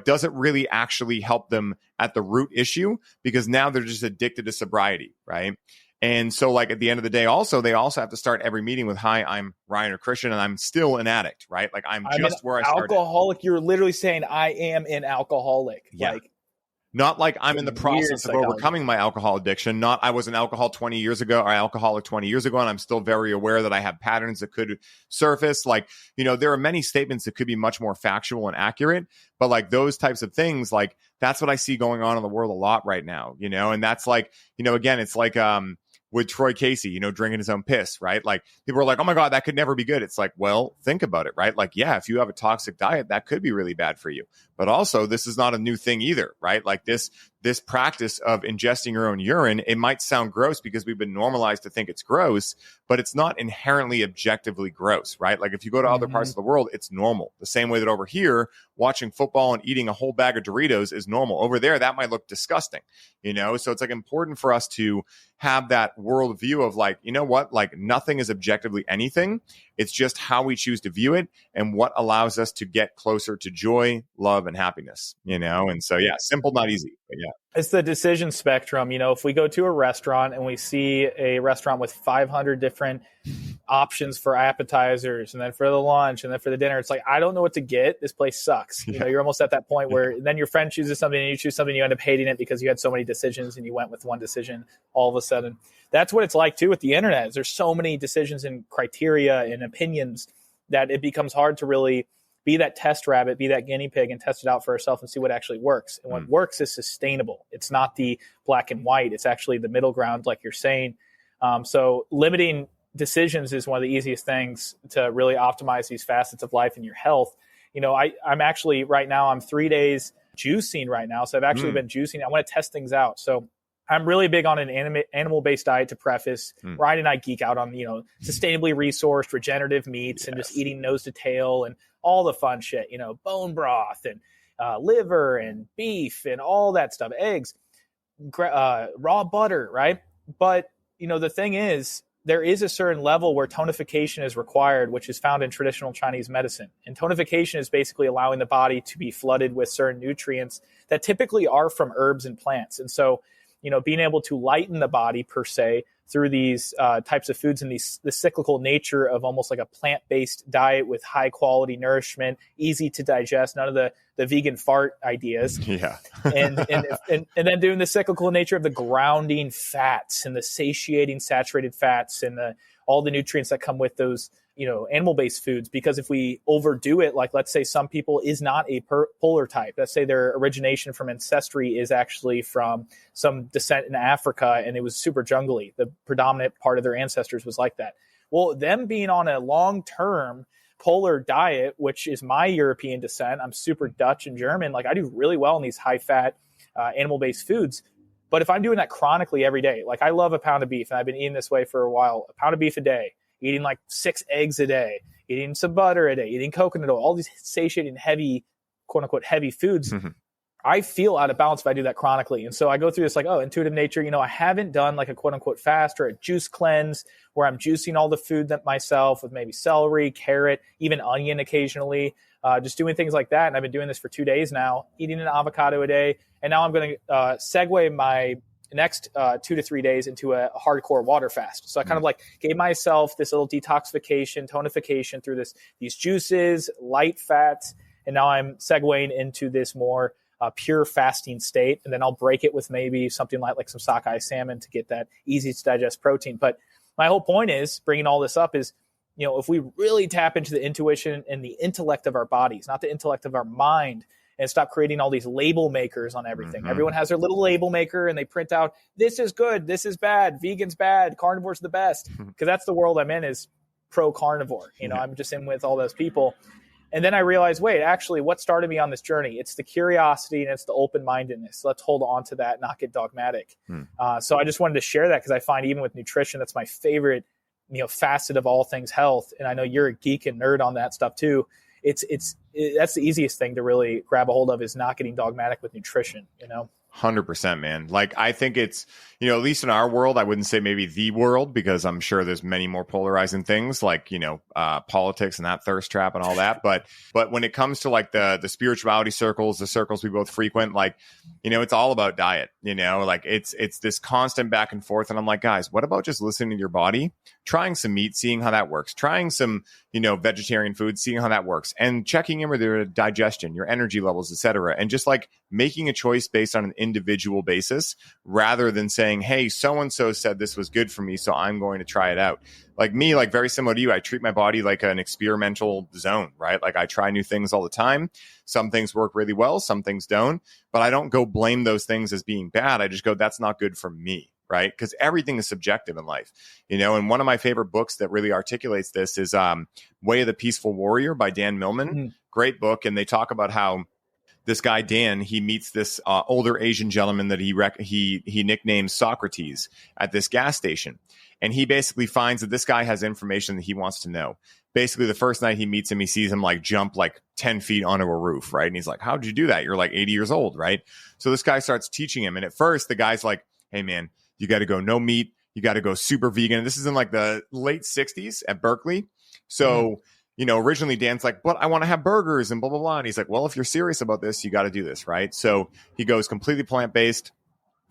does it really actually help them at the root issue? Because now they're just addicted to sobriety, right? And so like at the end of the day, also, they also have to start every meeting with, hi, I'm Ryan or Christian, and I'm still an addict, right? Like I'm just where I started. Alcoholic. You're literally saying I am an alcoholic. Yeah. Like, not like I'm in the process of overcoming my alcohol addiction. Not I was an alcoholic 20 years ago and I'm still very aware that I have patterns that could surface. Like, there are many statements that could be much more factual and accurate, but like those types of things, like that's what I see going on in the world a lot right now, and that's like, again, it's like, with Troy Casey, drinking his own piss, right? Like people are like, oh my God, that could never be good. It's like, well, think about it, right? Like, yeah, if you have a toxic diet, that could be really bad for you. But also this is not a new thing either, right? Like this practice of ingesting your own urine, it might sound gross because we've been normalized to think it's gross, but it's not inherently objectively gross, right? Like if you go to other parts of the world, it's normal. The same way that over here, watching football and eating a whole bag of Doritos is normal. Over there, that might look disgusting, So it's like important for us to have that worldview of like, you know what, like nothing is objectively anything. It's just how we choose to view it and what allows us to get closer to joy, love, and happiness, And so, yeah, simple, not easy, but yeah. It's the decision spectrum. If we go to a restaurant and we see a restaurant with 500 different options for appetizers and then for the lunch and then for the dinner, it's like, I don't know what to get. This place sucks. You're almost at that point where then your friend chooses something and you choose something, you end up hating it because you had so many decisions and you went with one decision all of a sudden. That's what it's like too with the internet. There's so many decisions and criteria and opinions that it becomes hard to really be that test rabbit, be that guinea pig and test it out for ourselves and see what actually works. And what works is sustainable. It's not the black and white. It's actually the middle ground, like you're saying. So limiting decisions is one of the easiest things to really optimize these facets of life and your health. I'm actually right now, I'm 3 days juicing right now. So I've actually been juicing. I want to test things out. So I'm really big on an animal-based diet to preface. Ryan and I geek out on, sustainably resourced regenerative meats and just eating nose to tail and all the fun shit, bone broth and liver and beef and all that stuff, eggs, raw butter, right? But, the thing is, there is a certain level where tonification is required, which is found in traditional Chinese medicine. And tonification is basically allowing the body to be flooded with certain nutrients that typically are from herbs and plants. And so, being able to lighten the body per se through these types of foods and the cyclical nature of almost like a plant-based diet with high quality nourishment, easy to digest, none of the vegan fart ideas. Yeah. and then doing the cyclical nature of the grounding fats and the satiating saturated fats and all the nutrients that come with those, animal-based foods. Because if we overdo it, like let's say some people is not a polar type. Let's say their origination from ancestry is actually from some descent in Africa and it was super jungly. The predominant part of their ancestors was like that. Well, them being on a long-term polar diet, which is my European descent, I'm super Dutch and German. Like I do really well in these high-fat animal-based foods. But if I'm doing that chronically every day, like I love a pound of beef and I've been eating this way for a while, a pound of beef a day, eating like 6 eggs a day, eating some butter a day, eating coconut oil, all these satiating, heavy, quote unquote, heavy foods. I feel out of balance if I do that chronically. And so I go through this like, intuitive nature. I haven't done like a quote unquote fast or a juice cleanse where I'm juicing all the food that myself with maybe celery, carrot, even onion occasionally, just doing things like that. And I've been doing this for 2 days now, eating an avocado a day. And now I'm going to segue my next 2 to 3 days into a hardcore water fast. So I kind of like gave myself this little detoxification, tonification through these juices, light fats. And now I'm segueing into this more pure fasting state. And then I'll break it with maybe something like some sockeye salmon to get that easy to digest protein. But my whole point is bringing all this up is, if we really tap into the intuition and the intellect of our bodies, not the intellect of our mind, and stop creating all these label makers on everything. Everyone has their little label maker and they print out, this is good, this is bad, vegan's bad, carnivore's the best. Because that's the world I'm in, is pro-carnivore. I'm just in with all those people. And then I realized, wait, actually, what started me on this journey? It's the curiosity and it's the open-mindedness. Let's hold on to that, not get dogmatic. So I just wanted to share that because I find even with nutrition, that's my favorite facet of all things health. And I know you're a geek and nerd on that stuff too, that's the easiest thing to really grab a hold of, is not getting dogmatic with nutrition, 100%, man. Like, I think it's, at least in our world, I wouldn't say maybe the world, because I'm sure there's many more polarizing things like, politics and that thirst trap and all that. But when it comes to like the spirituality circles, the circles we both frequent, like, it's all about diet, like it's this constant back and forth. And I'm like, guys, what about just listening to your body, trying some meat, seeing how that works, trying some, vegetarian food, seeing how that works, and checking in with your digestion, your energy levels, etc. And just like making a choice based on an individual basis, rather than saying, hey, so-and-so said this was good for me, so I'm going to try it out. Like me, like very similar to you, I treat my body like an experimental zone, right? Like I try new things all the time. Some things work really well, some things don't, but I don't go blame those things as being bad. I just go, that's not good for me, right? Because everything is subjective in life, and one of my favorite books that really articulates this is Way of the Peaceful Warrior by Dan Millman. Mm-hmm. Great book. And they talk about how this guy, Dan, he meets this older Asian gentleman that he nicknames Socrates at this gas station. And he basically finds that this guy has information that he wants to know. Basically, the first night he meets him, he sees him like jump like 10 feet onto a roof, right? And he's like, how'd you do that? You're like 80 years old, right? So this guy starts teaching him. And at first, the guy's like, hey, man, you got to go no meat. You got to go super vegan. And this is in like the late 60s at Berkeley. So, originally Dan's like, but I want to have burgers and blah, blah, blah. And he's like, well, if you're serious about this, you got to do this, right? So he goes completely plant-based,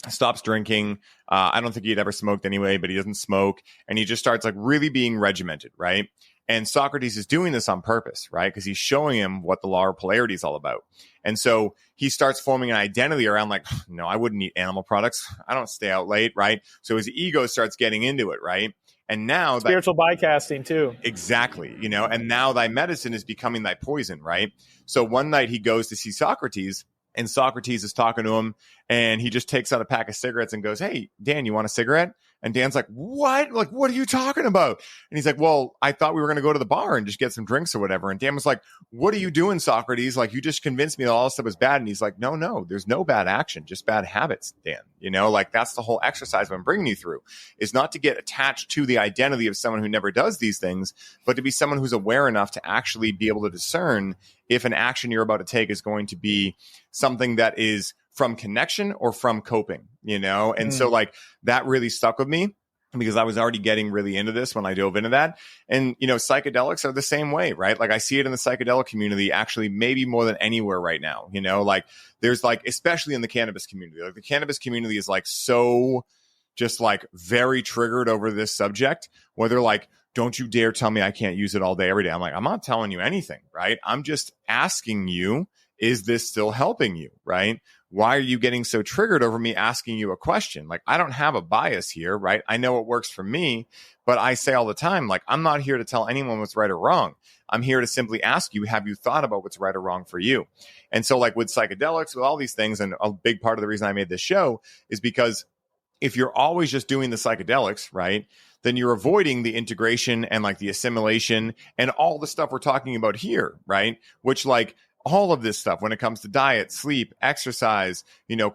stops drinking. I don't think he'd ever smoked anyway, but he doesn't smoke. And he just starts like really being regimented, right? And Socrates is doing this on purpose, right? Because he's showing him what the law of polarity is all about. And so he starts forming an identity around like, no, I wouldn't eat animal products. I don't stay out late, right? So his ego starts getting into it, right? And now spiritual bycasting too. Exactly. And now thy medicine is becoming thy poison, right? So one night he goes to see Socrates, and Socrates is talking to him, and he just takes out a pack of cigarettes and goes, hey, Dan, you want a cigarette? And Dan's like, what? Like, what are you talking about? And he's like, well, I thought we were going to go to the bar and just get some drinks or whatever. And Dan was like, what are you doing, Socrates? Like, you just convinced me that all this stuff was bad. And he's like, no, there's no bad action, just bad habits, Dan. Like that's the whole exercise I'm bringing you through, is not to get attached to the identity of someone who never does these things, but to be someone who's aware enough to actually be able to discern if an action you're about to take is going to be something that is from connection or from coping, And so like that really stuck with me, because I was already getting really into this when I dove into that. And, psychedelics are the same way, right? Like I see it in the psychedelic community, actually, maybe more than anywhere right now, like there's like, especially in the cannabis community, like the cannabis community is like so just like very triggered over this subject, where they're like, don't you dare tell me I can't use it all day, every day. I'm like, I'm not telling you anything, right? I'm just asking you, is this still helping you, right? Why are you getting so triggered over me asking you a question? Like, I don't have a bias here, right? I know what works for me, but I say all the time, like, I'm not here to tell anyone what's right or wrong. I'm here to simply ask you, have you thought about what's right or wrong for you? And so like with psychedelics, with all these things, and a big part of the reason I made this show is because if you're always just doing the psychedelics, right, then you're avoiding the integration and like the assimilation and all the stuff we're talking about here, right? Which like all of this stuff when it comes to diet, sleep, exercise,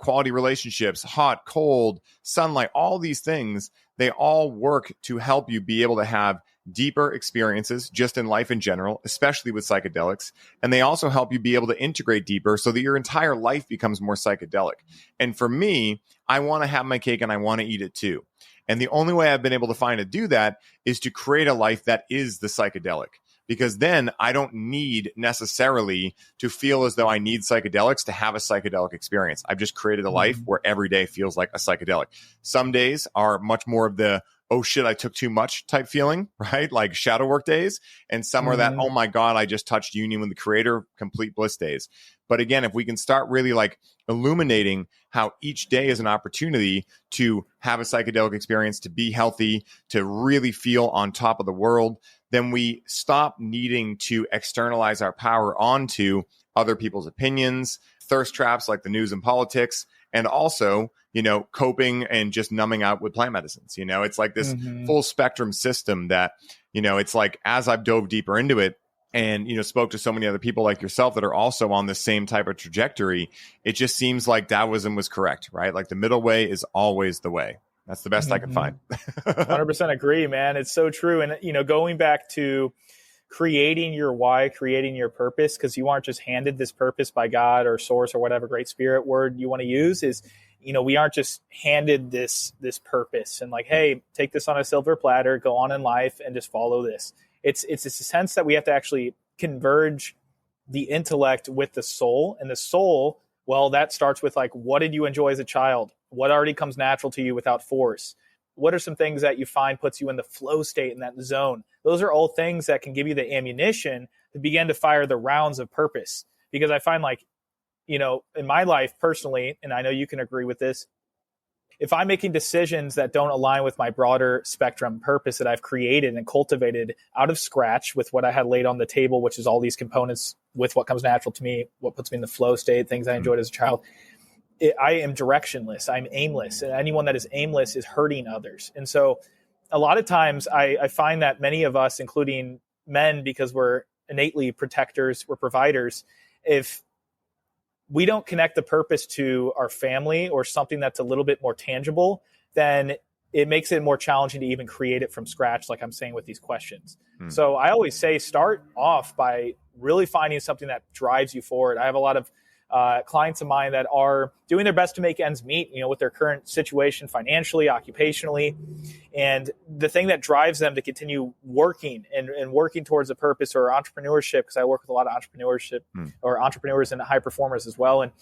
quality relationships, hot, cold, sunlight, all these things, they all work to help you be able to have deeper experiences just in life in general, especially with psychedelics. And they also help you be able to integrate deeper so that your entire life becomes more psychedelic. And for me, I want to have my cake and I want to eat it too. And the only way I've been able to find to do that is to create a life that is the psychedelic. Because then I don't need necessarily to feel as though I need psychedelics to have a psychedelic experience. I've just created a life where every day feels like a psychedelic. Some days are much more of the, oh shit, I took too much type feeling, right? Like shadow work days. And some are that, oh my God, I just touched union with the creator, complete bliss days. But again, if we can start really like illuminating how each day is an opportunity to have a psychedelic experience, to be healthy, to really feel on top of the world, then we stop needing to externalize our power onto other people's opinions, thirst traps like the news and politics, and also, coping and just numbing out with plant medicines. It's like this full spectrum system that, it's like as I've dove deeper into it and, spoke to so many other people like yourself that are also on the same type of trajectory, it just seems like Taoism was correct, right? Like the middle way is always the way. That's the best I can find. 100% agree, man. It's so true. And, going back to creating your why, creating your purpose, because you aren't just handed this purpose by God or source or whatever great spirit word you want to use, is, we aren't just handed this purpose and like, hey, take this on a silver platter, go on in life and just follow this. It's a sense that we have to actually converge the intellect with the soul, and the soul, well, that starts with like, what did you enjoy as a child? What already comes natural to you without force? What are some things that you find puts you in the flow state, in that zone? Those are all things that can give you the ammunition to begin to fire the rounds of purpose. Because I find like, in my life personally, and I know you can agree with this, if I'm making decisions that don't align with my broader spectrum purpose that I've created and cultivated out of scratch with what I had laid on the table, which is all these components with what comes natural to me, what puts me in the flow state, things I enjoyed as a child, I am directionless. I'm aimless. And anyone that is aimless is hurting others. And so a lot of times I find that many of us, including men, because we're innately protectors, we're providers, if we don't connect the purpose to our family or something that's a little bit more tangible, then it makes it more challenging to even create it from scratch, like I'm saying with these questions. So I always say start off by really finding something that drives you forward. I have a lot of clients of mine that are doing their best to make ends meet, with their current situation financially, occupationally. And the thing that drives them to continue working and working towards a purpose or entrepreneurship, because I work with a lot of entrepreneurship or entrepreneurs and high performers as well. And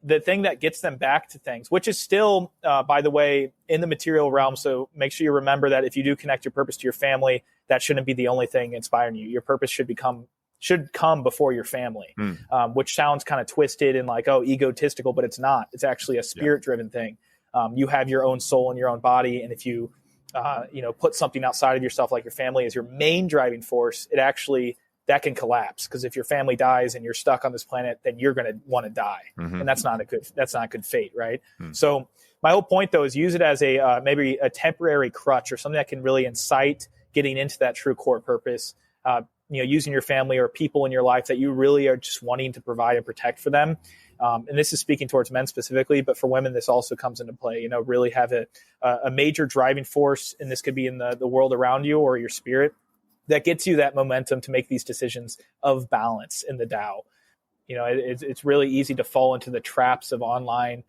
the thing that gets them back to things, which is still, by the way, in the material realm. So make sure you remember that if you do connect your purpose to your family, that shouldn't be the only thing inspiring you. Your purpose should come before your family, which sounds kind of twisted and like, egotistical, but it's not. It's actually a spirit-driven thing. You have your own soul and your own body. And if you, put something outside of yourself, like your family as your main driving force, that can collapse. Because if your family dies and you're stuck on this planet, then you're going to want to die. And that's not good fate. Right. So my whole point though, is use it as maybe a temporary crutch or something that can really incite getting into that true core purpose. Using your family or people in your life that you really are just wanting to provide and protect for them. And this is speaking towards men specifically, but for women, this also comes into play, really have a major driving force. And this could be in the world around you or your spirit that gets you that momentum to make these decisions of balance in the Tao. It's really easy to fall into the traps of online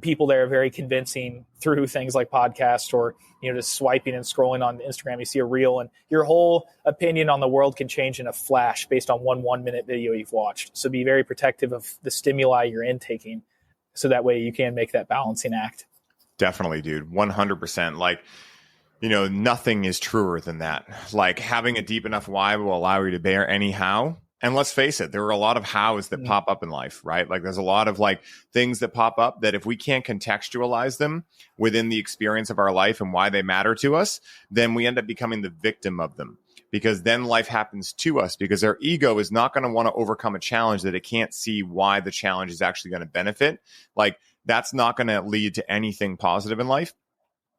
people that are very convincing through things like podcasts or, just swiping and scrolling on Instagram. You see a reel and your whole opinion on the world can change in a flash based on one 1-minute video you've watched. So be very protective of the stimuli you're intaking. So that way you can make that balancing act. Definitely, dude. 100%. Like, nothing is truer than that. Like having a deep enough why will allow you to bear any how. And let's face it, there are a lot of hows that pop up in life, right? Like there's a lot of like things that pop up that if we can't contextualize them within the experience of our life and why they matter to us, then we end up becoming the victim of them. Because then life happens to us because our ego is not going to want to overcome a challenge that it can't see why the challenge is actually going to benefit. Like that's not going to lead to anything positive in life.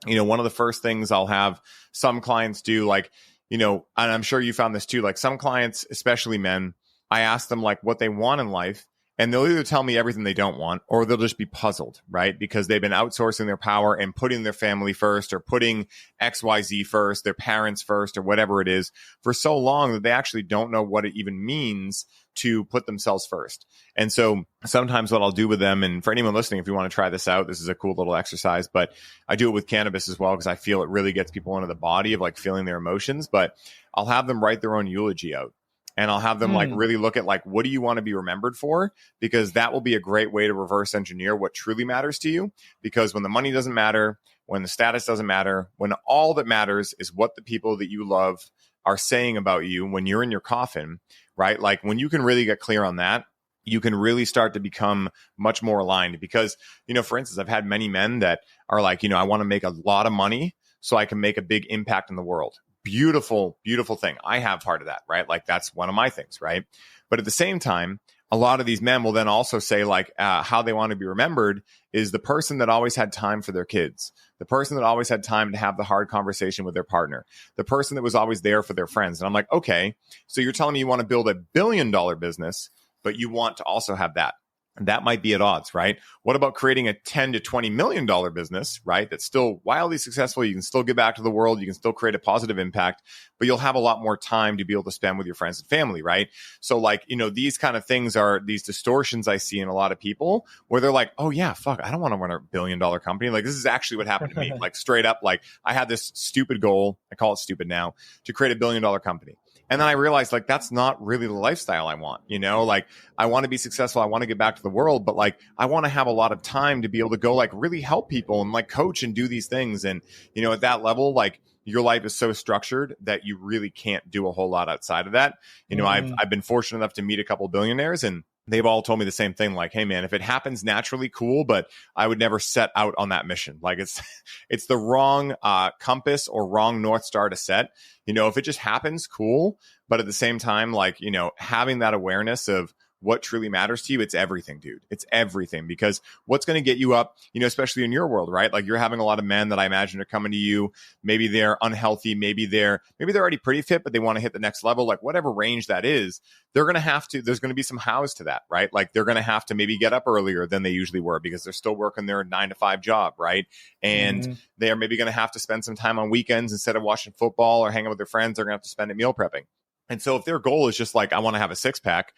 One of the first things I'll have some clients do, like, and I'm sure you found this too, like some clients, especially men, I ask them like what they want in life, and they'll either tell me everything they don't want, or they'll just be puzzled, right? Because they've been outsourcing their power and putting their family first, or putting XYZ first, their parents first, or whatever it is for so long that they actually don't know what it even means to put themselves first. And so sometimes what I'll do with them, and for anyone listening, if you want to try this out, this is a cool little exercise, but I do it with cannabis as well because I feel it really gets people into the body of like feeling their emotions. But I'll have them write their own eulogy out. And I'll have them like really look at like, what do you want to be remembered for? Because that will be a great way to reverse engineer what truly matters to you. Because when the money doesn't matter, when the status doesn't matter, when all that matters is what the people that you love are saying about you when you're in your coffin, right? Like when you can really get clear on that, you can really start to become much more aligned. Because, for instance, I've had many men that are like, I want to make a lot of money so I can make a big impact in the world. Beautiful, beautiful thing. I have part of that, right? Like that's one of my things, right? But at the same time, a lot of these men will then also say like how they want to be remembered is the person that always had time for their kids, the person that always had time to have the hard conversation with their partner, the person that was always there for their friends. And I'm like, okay, so you're telling me you want to build $1 billion business, but you want to also have that. that might be at odds, right? What about creating a $10 to $20 million business, right? That's still wildly successful. You can still give back to the world. You can still create a positive impact, but you'll have a lot more time to be able to spend with your friends and family, right? So like, these kind of things are these distortions I see in a lot of people where they're like, oh yeah, fuck, I don't want to run a $1 billion company. Like this is actually what happened to me. Like straight up, like I had this stupid goal. I call it stupid now, to create $1 billion company. And then I realized like, that's not really the lifestyle I want, like I want to be successful. I want to get back to the world, but like, I want to have a lot of time to be able to go like really help people and like coach and do these things. And, at that level, like your life is so structured that you really can't do a whole lot outside of that. I've been fortunate enough to meet a couple of billionaires, and they've all told me the same thing. Like, hey man, if it happens naturally, cool, but I would never set out on that mission. Like it's the wrong compass or wrong North Star to set. If it just happens, cool. But at the same time, like, having that awareness of what truly matters to you, it's everything, dude. It's everything, because what's going to get you up, especially in your world, right? Like you're having a lot of men that I imagine are coming to you. Maybe they're unhealthy. Maybe they're already pretty fit, but they want to hit the next level. Like whatever range that is, they're going to have to, there's going to be some hows to that, right? Like they're going to have to maybe get up earlier than they usually were because they're still working their 9 to 5 job, right? And they are maybe going to have to spend some time on weekends instead of watching football or hanging with their friends. They're going to have to spend it meal prepping. And so if their goal is just like, I want to have a 6-pack,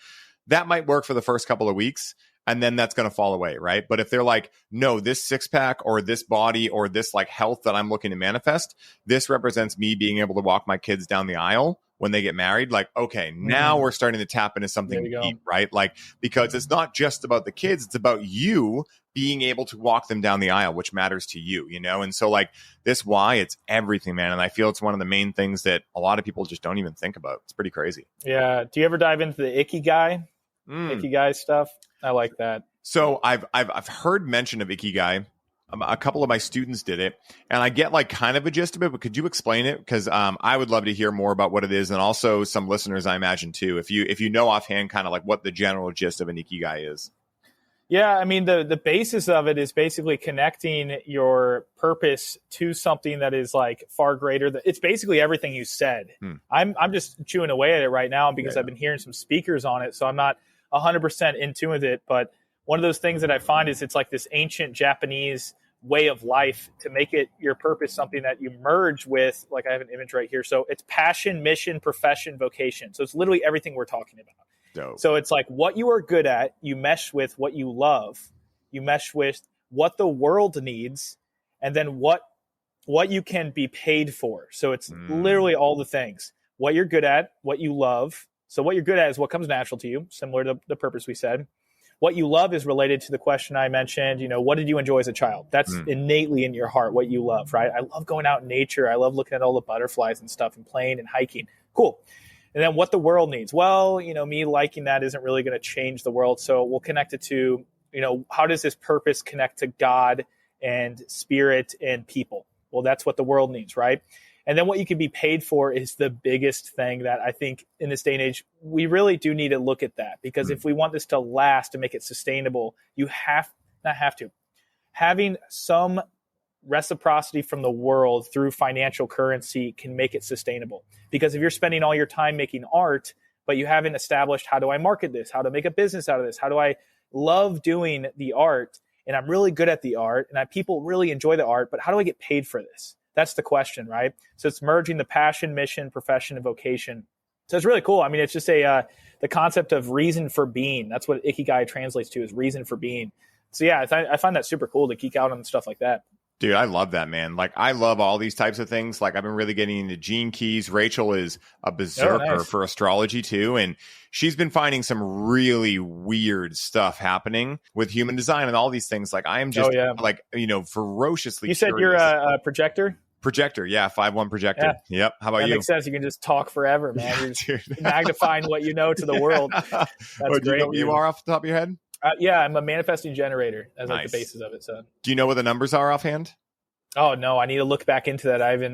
that might work for the first couple of weeks, and then that's going to fall away, right? But if they're like, no, this 6-pack or this body or this like health that I'm looking to manifest, this represents me being able to walk my kids down the aisle when they get married. Like, okay, now we're starting to tap into something deep, right? Like, because it's not just about the kids, it's about you being able to walk them down the aisle, which matters to you, And so like this why, it's everything, man. And I feel it's one of the main things that a lot of people just don't even think about. It's pretty crazy. Yeah. Do you ever dive into the Ikigai stuff? I like that. So I've heard mention of Ikigai. A couple of my students did it, and I get like kind of a gist of it, but could you explain it? Because I would love to hear more about what it is, and also some listeners, I imagine too, if you know offhand kind of like what the general gist of an Ikigai is. Yeah, I mean, the basis of it is basically connecting your purpose to something that is like far greater. It's basically everything you said. I'm just chewing away at it right now because I've been hearing some speakers on it, so I'm not 100% in tune with it. But one of those things that I find is it's like this ancient Japanese way of life to make it your purpose, something that you merge with, like I have an image right here. So it's passion, mission, profession, vocation. So it's literally everything we're talking about. Dope. So it's like what you are good at, you mesh with what you love, you mesh with what the world needs, and then what you can be paid for. So it's literally all the things. What you're good at, what you love. So what you're good at is what comes natural to you, similar to the purpose we said. What you love is related to the question I mentioned, what did you enjoy as a child? That's innately in your heart, what you love, right? I love going out in nature. I love looking at all the butterflies and stuff and playing and hiking. Cool. And then what the world needs. Well, me liking that isn't really going to change the world. So we'll connect it to, how does this purpose connect to God and spirit and people? Well, that's what the world needs, right? And then what you can be paid for is the biggest thing that I think in this day and age, we really do need to look at that. Because if we want this to last and make it sustainable, having some reciprocity from the world through financial currency can make it sustainable. Because if you're spending all your time making art, but you haven't established how do I market this, how to make a business out of this, how do I love doing the art, and I'm really good at the art, and people really enjoy the art, but how do I get paid for this? That's the question, right? So it's merging the passion, mission, profession, and vocation. So it's really cool. I mean, it's just the concept of reason for being. That's what Ikigai translates to, is reason for being. So yeah, I find that super cool to geek out on stuff like that. Dude, I love that, man. Like, I love all these types of things. Like, I've been really getting into gene keys. Rachel is a berserker for astrology too. And she's been finding some really weird stuff happening with human design and all these things. Like, I am just ferociously You said curious. You're a projector? Projector, yeah, 5-1 projector. Yeah. Yep. How about you? That makes sense. You can just talk forever, man. You're just magnifying what you know to the world. That's great. Do you know what you are off the top of your head? Yeah, I'm a manifesting generator as like the basis of it. So, do you know what the numbers are offhand? Oh no, I need to look back into that. I haven't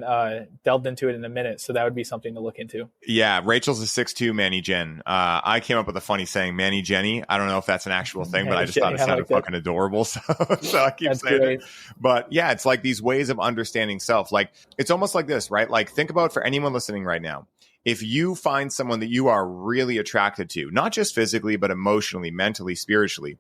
delved into it in a minute, so that would be something to look into. Yeah, Rachel's a 6'2" Manny Jen. I came up with a funny saying, Manny Jenny. I don't know if that's an actual thing, but I just thought it sounded fucking adorable, so I keep saying it. But yeah, it's like these ways of understanding self. Like, it's almost like this, right? Like, think about, for anyone listening right now, if you find someone that you are really attracted to, not just physically, but emotionally, mentally, spiritually,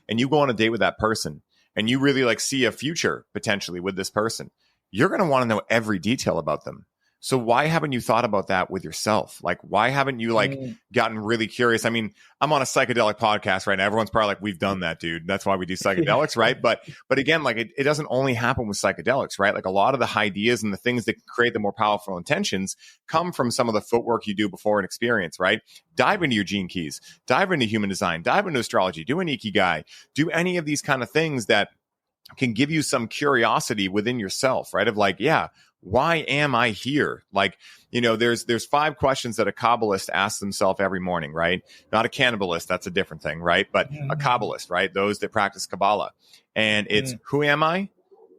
and you go on a date with that person and you really like see a future potentially with this person, you're going to want to know every detail about them. So why haven't you thought about that with yourself? Like, why haven't you like gotten really curious? I mean, I'm on a psychedelic podcast right now. Everyone's probably like, we've done that, dude. That's why we do psychedelics, right? But again, like it doesn't only happen with psychedelics, right? Like a lot of the ideas and the things that create the more powerful intentions come from some of the footwork you do before an experience, right? Dive into your gene keys, dive into human design, dive into astrology, do an ikigai, do any of these kind of things that can give you some curiosity within yourself, right? Of like, yeah, why am I here? Like, you know, there's 5 questions that a Kabbalist asks himself every morning, right? Not a cannibalist, that's a different thing, right? But a Kabbalist, right? Those that practice Kabbalah. And it's who am I?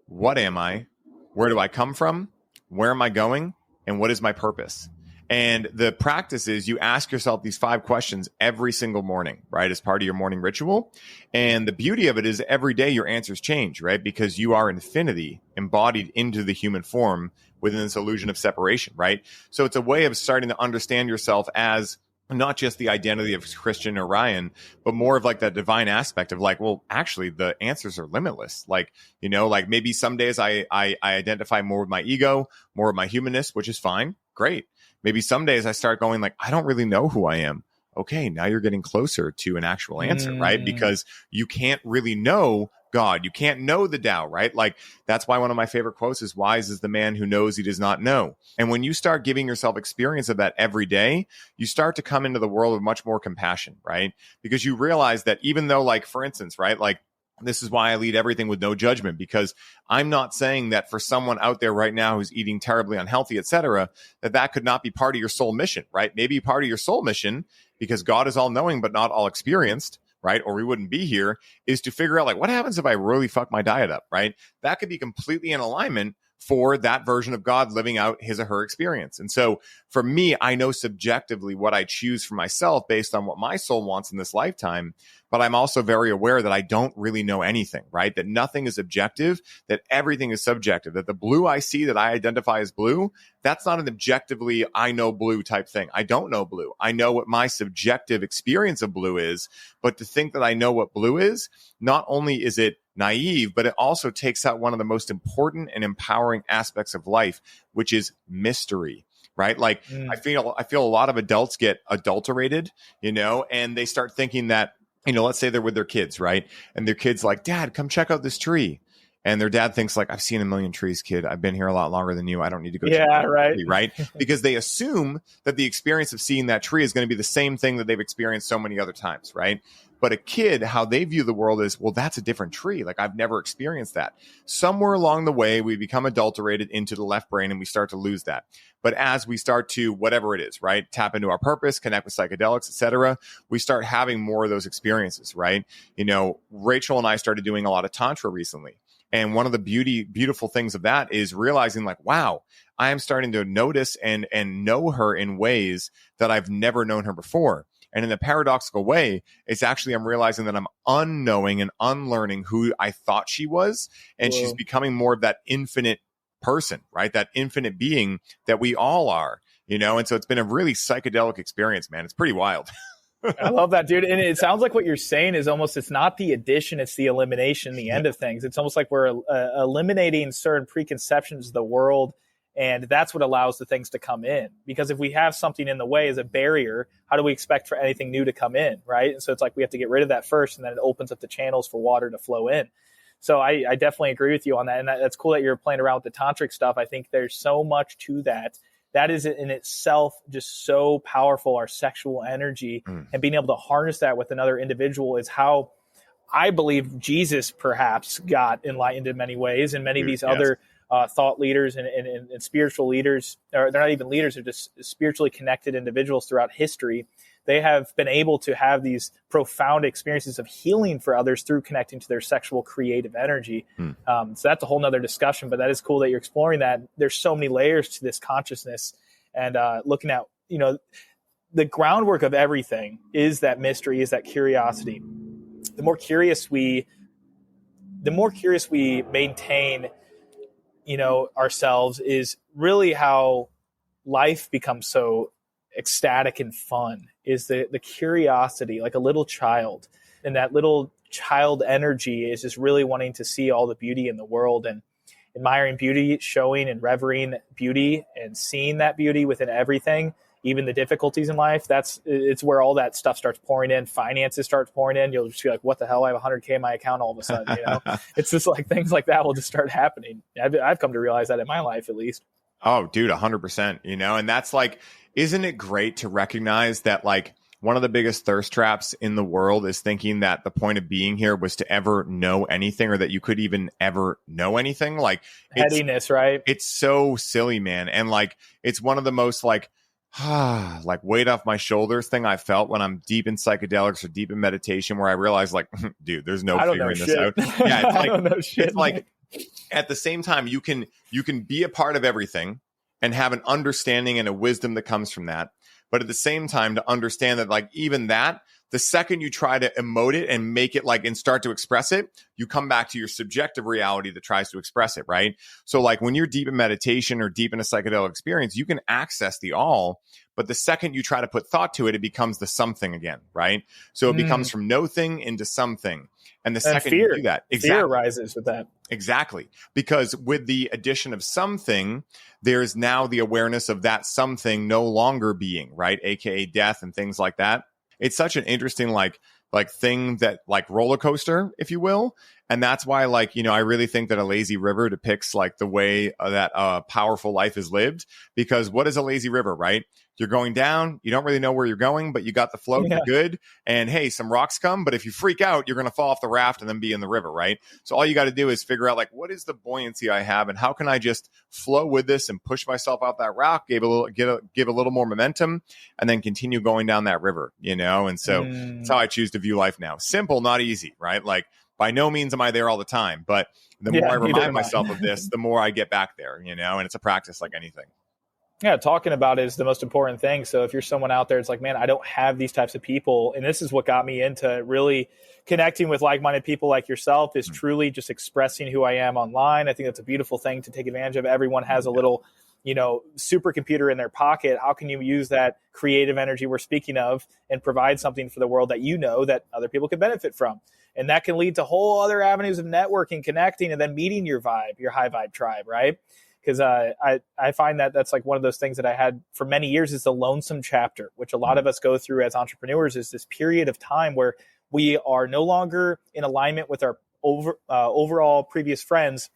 What am I? Where do I come from? Where am I going? And what is my purpose? And the practice is you ask yourself these 5 questions every single morning, right? As part of your morning ritual. And the beauty of it is every day your answers change, right? Because you are infinity embodied into the human form within this illusion of separation, right? So it's a way of starting to understand yourself as not just the identity of Christian or Ryan, but more of like that divine aspect of like, well, actually the answers are limitless. Like, you know, like maybe some days I identify more with my ego, more with my humanness, which is fine. Great. Maybe some days I start going like, I don't really know who I am. Okay, now you're getting closer to an actual answer, right? Because you can't really know God. You can't know the Tao, right? Like that's why one of my favorite quotes is wise is the man who knows he does not know. And when you start giving yourself experience of that every day, you start to come into the world with much more compassion, right? Because you realize that even though like, for instance, right, like this is why I lead everything with no judgment, because I'm not saying that for someone out there right now who's eating terribly unhealthy, et cetera, that could not be part of your soul mission, right? Maybe part of your soul mission, because God is all knowing, but not all experienced, right? Or we wouldn't be here, is to figure out like, what happens if I really fuck my diet up, right? That could be completely in alignment for that version of God living out his or her experience. And so for me, I know subjectively what I choose for myself based on what my soul wants in this lifetime. But I'm also very aware that I don't really know anything, right? That nothing is objective, that everything is subjective, that the blue I see that I identify as blue, that's not an objectively I know blue type thing. I don't know blue. I know what my subjective experience of blue is. But to think that I know what blue is, not only is it naive, but it also takes out one of the most important and empowering aspects of life, which is mystery, right? Like I feel a lot of adults get adulterated, you know, and they start thinking that, you know, let's say they're with their kids, right? And their kid's like, Dad, come check out this tree. And their dad thinks like, I've seen a million trees, kid. I've been here a lot longer than you. I don't need to go check out the tree, right? Because they assume that the experience of seeing that tree is going to be the same thing that they've experienced so many other times, right? But a kid, how they view the world is, well, that's a different tree. Like I've never experienced that. Somewhere along the way, we become adulterated into the left brain and we start to lose that. But as we start to, whatever it is, right, tap into our purpose, connect with psychedelics, etc., we start having more of those experiences, right? You know, Rachel and I started doing a lot of Tantra recently. And one of the beautiful things of that is realizing like, wow, I am starting to notice and know her in ways that I've never known her before. And in a paradoxical way, it's actually, I'm realizing that I'm unknowing and unlearning who I thought she was. And she's becoming more of that infinite person, right? That infinite being that we all are, you know? And so it's been a really psychedelic experience, man. It's pretty wild. I love that, dude. And it sounds like what you're saying is almost, it's not the addition, it's the elimination, the end of things. It's almost like we're eliminating certain preconceptions of the world. And that's what allows the things to come in. Because if we have something in the way as a barrier, how do we expect for anything new to come in, right? And so it's like we have to get rid of that first, and then it opens up the channels for water to flow in. So I definitely agree with you on that. And that's cool that you're playing around with the tantric stuff. I think there's so much to that. That is in itself just so powerful, our sexual energy. And being able to harness that with another individual is how I believe Jesus perhaps got enlightened in many ways, and many of these other thought leaders and spiritual leaders, or they're not even leaders, they're just spiritually connected individuals throughout history. They have been able to have these profound experiences of healing for others through connecting to their sexual creative energy. So that's a whole nother discussion, but that is cool that you're exploring that. There's so many layers to this consciousness, and looking at, you know, the groundwork of everything is that mystery, is that curiosity. The more curious we maintain, you know, ourselves, is really how life becomes so ecstatic and fun, is the curiosity, like a little child. And that little child energy is just really wanting to see all the beauty in the world and admiring beauty, showing and revering beauty and seeing that beauty within everything, even the difficulties in life. It's where all that stuff starts pouring in. Finances starts pouring in. You'll just be like, what the hell? I have 100K in my account all of a sudden, It's just like things like that will just start happening. I've come to realize that in my life, at least. Oh, dude, 100%, and that's like, isn't it great to recognize that like one of the biggest thirst traps in the world is thinking that the point of being here was to ever know anything, or that you could even ever know anything. Like headiness, right? It's so silly, man. And like, it's one of the most like weight off my shoulders thing I felt when I'm deep in psychedelics or deep in meditation, where I realize like, dude, there's no figuring this out. Yeah, it's like, I don't know shit. It's like at the same time, you can be a part of everything and have an understanding and a wisdom that comes from that. But at the same time, to understand that like even that, the second you try to emote it and make it like and start to express it, you come back to your subjective reality that tries to express it, right? So like when you're deep in meditation or deep in a psychedelic experience, you can access the all, but the second you try to put thought to it, it becomes the something again, right? So it becomes from no thing into something. And the second you do that, fear arises with that. Exactly. Because with the addition of something, there's now the awareness of that something no longer being, right? AKA death and things like that. It's such an interesting like thing that like roller coaster, if you will. And that's why like, I really think that a lazy river depicts like the way that a powerful life is lived. Because what is a lazy river, right? You're going down, you don't really know where you're going, but you got the float, you're good. And hey, some rocks come, but if you freak out, you're going to fall off the raft and then be in the river, right? So all you got to do is figure out like, what is the buoyancy I have and how can I just flow with this and push myself out that rock, give a little more momentum and then continue going down that river, And so that's how I choose to view life now. Simple, not easy, right? Like by no means am I there all the time, but the more I remind myself of this, the more I get back there, and it's a practice like anything. Yeah, talking about it is the most important thing. So if you're someone out there, it's like, man, I don't have these types of people. And this is what got me into really connecting with like-minded people like yourself, is truly just expressing who I am online. I think that's a beautiful thing to take advantage of. Everyone has a little, supercomputer in their pocket. How can you use that creative energy we're speaking of and provide something for the world that that other people could benefit from? And that can lead to whole other avenues of networking, connecting, and then meeting your high vibe tribe, right? Because I find that that's like one of those things that I had for many years is the lonesome chapter, which a lot of us go through as entrepreneurs, is this period of time where we are no longer in alignment with our overall previous friends,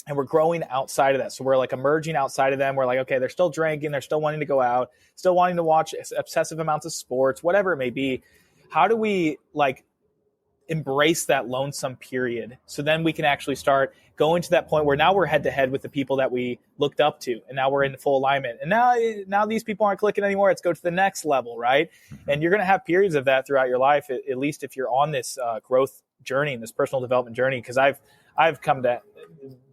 and we're growing outside of that. So we're like emerging outside of them. We're like, okay, they're still drinking, they're still wanting to go out, still wanting to watch obsessive amounts of sports, whatever it may be. How do we like embrace that lonesome period so then we can actually start going to that point where now we're head to head with the people that we looked up to, and now we're in full alignment, and now these people aren't clicking anymore, let's go to the next level, right? And you're going to have periods of that throughout your life, at least if you're on this growth journey and this personal development journey, because I've come to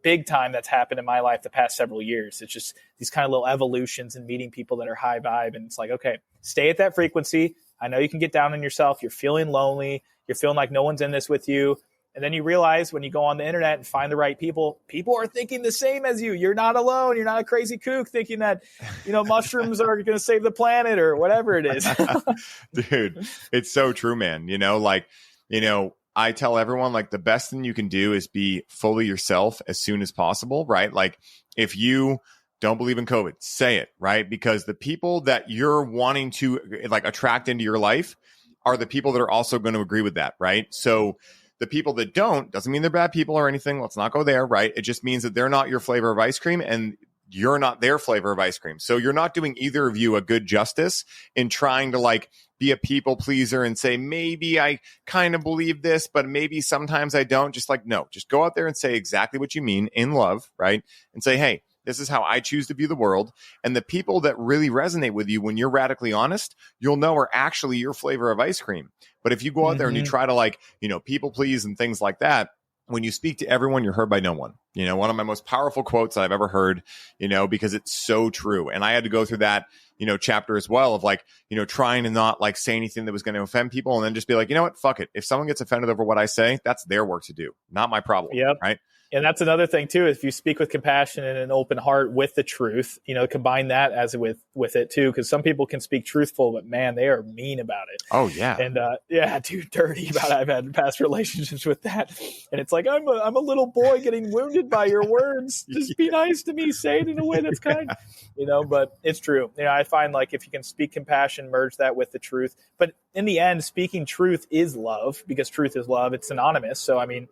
big time that's happened in my life the past several years. It's just these kind of little evolutions and meeting people that are high vibe, and it's like, okay, stay at that frequency. I know you can get down on yourself, you're feeling lonely, you're feeling like no one's in this with you. And then you realize when you go on the internet and find the right people are thinking the same as you. You're not alone. You're not a crazy kook thinking that, mushrooms are going to save the planet or whatever it is. Dude, it's so true, man. I tell everyone like the best thing you can do is be fully yourself as soon as possible, right? Like if you don't believe in COVID, say it, right? Because the people that you're wanting to like attract into your life are the people that are also going to agree with that, right? So the people that don't, doesn't mean they're bad people or anything. Let's not go there, right? It just means that they're not your flavor of ice cream and you're not their flavor of ice cream. So you're not doing either of you a good justice in trying to like be a people pleaser and say, maybe I kind of believe this, but maybe sometimes I don't. Just like, no, just go out there and say exactly what you mean in love, right? And say, hey, this is how I choose to view the world. And the people that really resonate with you when you're radically honest, you'll know are actually your flavor of ice cream. But if you go out there and you try to like, people please and things like that, when you speak to everyone, you're heard by no one. One of my most powerful quotes I've ever heard, because it's so true. And I had to go through that, chapter as well of like, trying to not like say anything that was going to offend people and then just be like, you know what, fuck it. If someone gets offended over what I say, that's their work to do, not my problem. Yep. Right. And that's another thing too. If you speak with compassion and an open heart with the truth, combine that as with it too. Because some people can speak truthful, but man, they are mean about it. Oh yeah, and dirty about it. I've had past relationships with that, and it's like I'm a little boy getting wounded by your words. Just be nice to me. Say it in a way that's kind. But it's true. I find like if you can speak compassion, merge that with the truth. But in the end, speaking truth is love, because truth is love. It's synonymous. So I mean,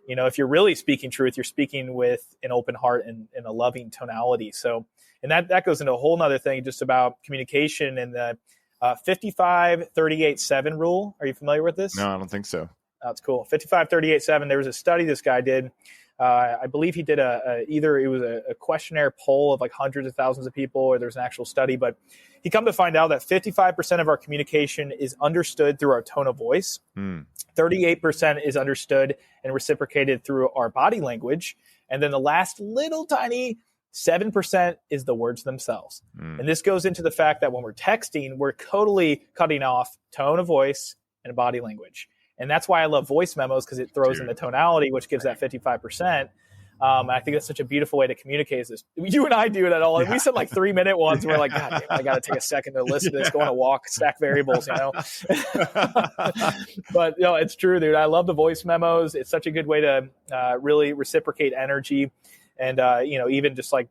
if you're really speaking truth, you're speaking with an open heart and a loving tonality. So, and that goes into a whole nother thing just about communication and the 55-38-7 rule. Are you familiar with this? No, I don't think so. That's cool. 55-38-7. There was a study this guy did. I believe he did either it was a questionnaire poll of like hundreds of thousands of people, or there's an actual study, but he come to find out that 55% of our communication is understood through our tone of voice. 38% is understood and reciprocated through our body language. And then the last little tiny 7% is the words themselves. And this goes into the fact that when we're texting, we're totally cutting off tone of voice and body language. And that's why I love voice memos, because it throws in the tonality, which gives that 55%. I think that's such a beautiful way to communicate is this. You and I do it at all. And we said like 3-minute ones. And we're like, God damn, I got to take a second to listen to this, go on a walk, stack variables, But it's true, dude. I love the voice memos. It's such a good way to really reciprocate energy. And, even just like,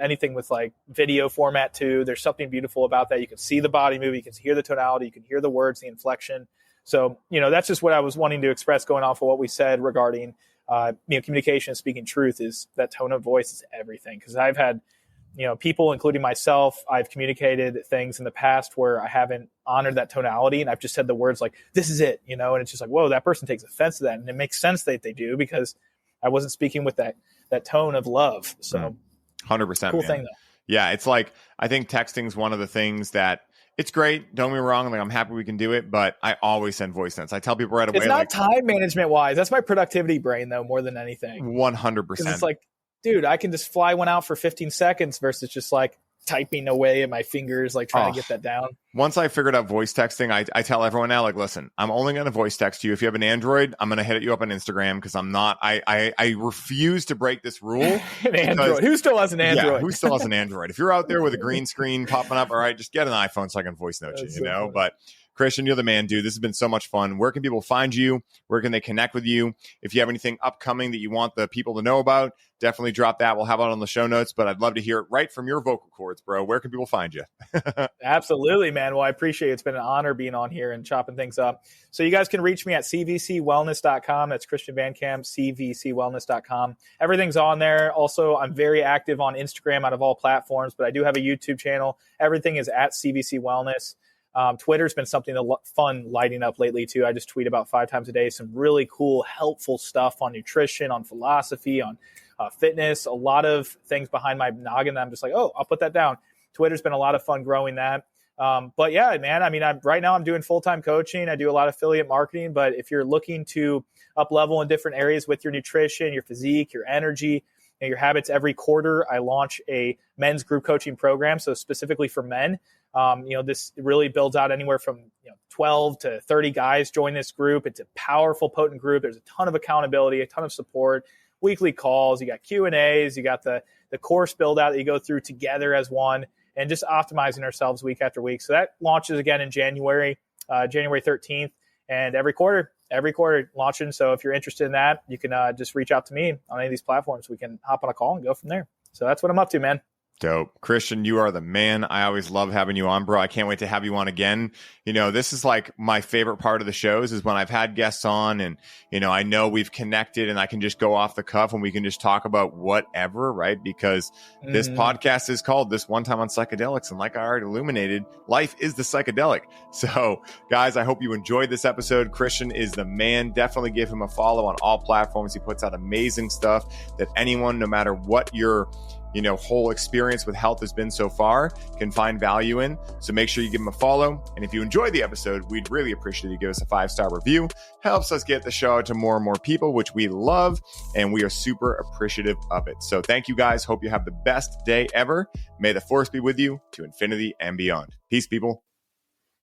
anything with like video format too, there's something beautiful about that. You can see the body move, you can hear the tonality, you can hear the words, the inflection. So, that's just what I was wanting to express going off of what we said regarding, communication and speaking truth is that tone of voice is everything. Because I've had, people, including myself, I've communicated things in the past where I haven't honored that tonality. And I've just said the words like, this is it, and it's just like, whoa, that person takes offense to that. And it makes sense that they do, because I wasn't speaking with that tone of love. So 100%. Cool man. thing though. Yeah. It's like, I think texting is one of the things that it's great. Don't get me wrong. Like, I'm happy we can do it, but I always send voice notes. I tell people right away. It's not time management wise. That's my productivity brain though, more than anything. 100%. It's like, dude, I can just fly one out for 15 seconds versus just like typing away at my fingers, like trying to get that down. Once I figured out voice texting, I tell everyone now, like, listen, I'm only going to voice text you. If you have an Android, I'm going to hit you up on Instagram, because I refuse to break this rule. An Android. Who still has an Android? Yeah, who still has an Android? If you're out there with a green screen popping up, all right, just get an iPhone so I can voice note you, Funny. But Christian, you're the man, dude. This has been so much fun. Where can people find you? Where can they connect with you? If you have anything upcoming that you want the people to know about, definitely drop that. We'll have it on the show notes, but I'd love to hear it right from your vocal cords, bro. Where can people find you? Absolutely, man. Well, I appreciate it. It's been an honor being on here and chopping things up. So you guys can reach me at cvcwellness.com. That's Christian Van Camp, cvcwellness.com. Everything's on there. Also, I'm very active on Instagram out of all platforms, but I do have a YouTube channel. Everything is at CVC Wellness. Twitter's been something fun lighting up lately too. I just tweet about 5 times a day, some really cool, helpful stuff on nutrition, on philosophy, on fitness, a lot of things behind my noggin that I'm just like, oh, I'll put that down. Twitter's been a lot of fun growing that. But yeah, man, I mean, right now I'm doing full-time coaching. I do a lot of affiliate marketing, but if you're looking to up level in different areas with your nutrition, your physique, your energy, and your habits, every quarter I launch a men's group coaching program. So specifically for men, this really builds out anywhere from 12 to 30 guys join this group. It's a powerful, potent group. There's a ton of accountability, a ton of support, weekly calls. You got Q&As. You got the course build out that you go through together as one, and just optimizing ourselves week after week. So that launches again in January 13th, and every quarter launching. So if you're interested in that, you can just reach out to me on any of these platforms. We can hop on a call and go from there. So that's what I'm up to, man. Dope. Christian, you are the man. I always love having you on, bro. I can't wait to have you on again. This is like my favorite part of the shows is when I've had guests on and, I know we've connected and I can just go off the cuff and we can just talk about whatever, right? Because this podcast is called This One Time on Psychedelics. And like I already illuminated, life is the psychedelic. So guys, I hope you enjoyed this episode. Christian is the man. Definitely give him a follow on all platforms. He puts out amazing stuff that anyone, no matter what your whole experience with health has been so far, can find value in. So make sure you give him a follow. And if you enjoyed the episode, we'd really appreciate you give us a 5-star review. Helps us get the show out to more and more people, which we love. And we are super appreciative of it. So thank you guys. Hope you have the best day ever. May the force be with you to infinity and beyond. Peace, people.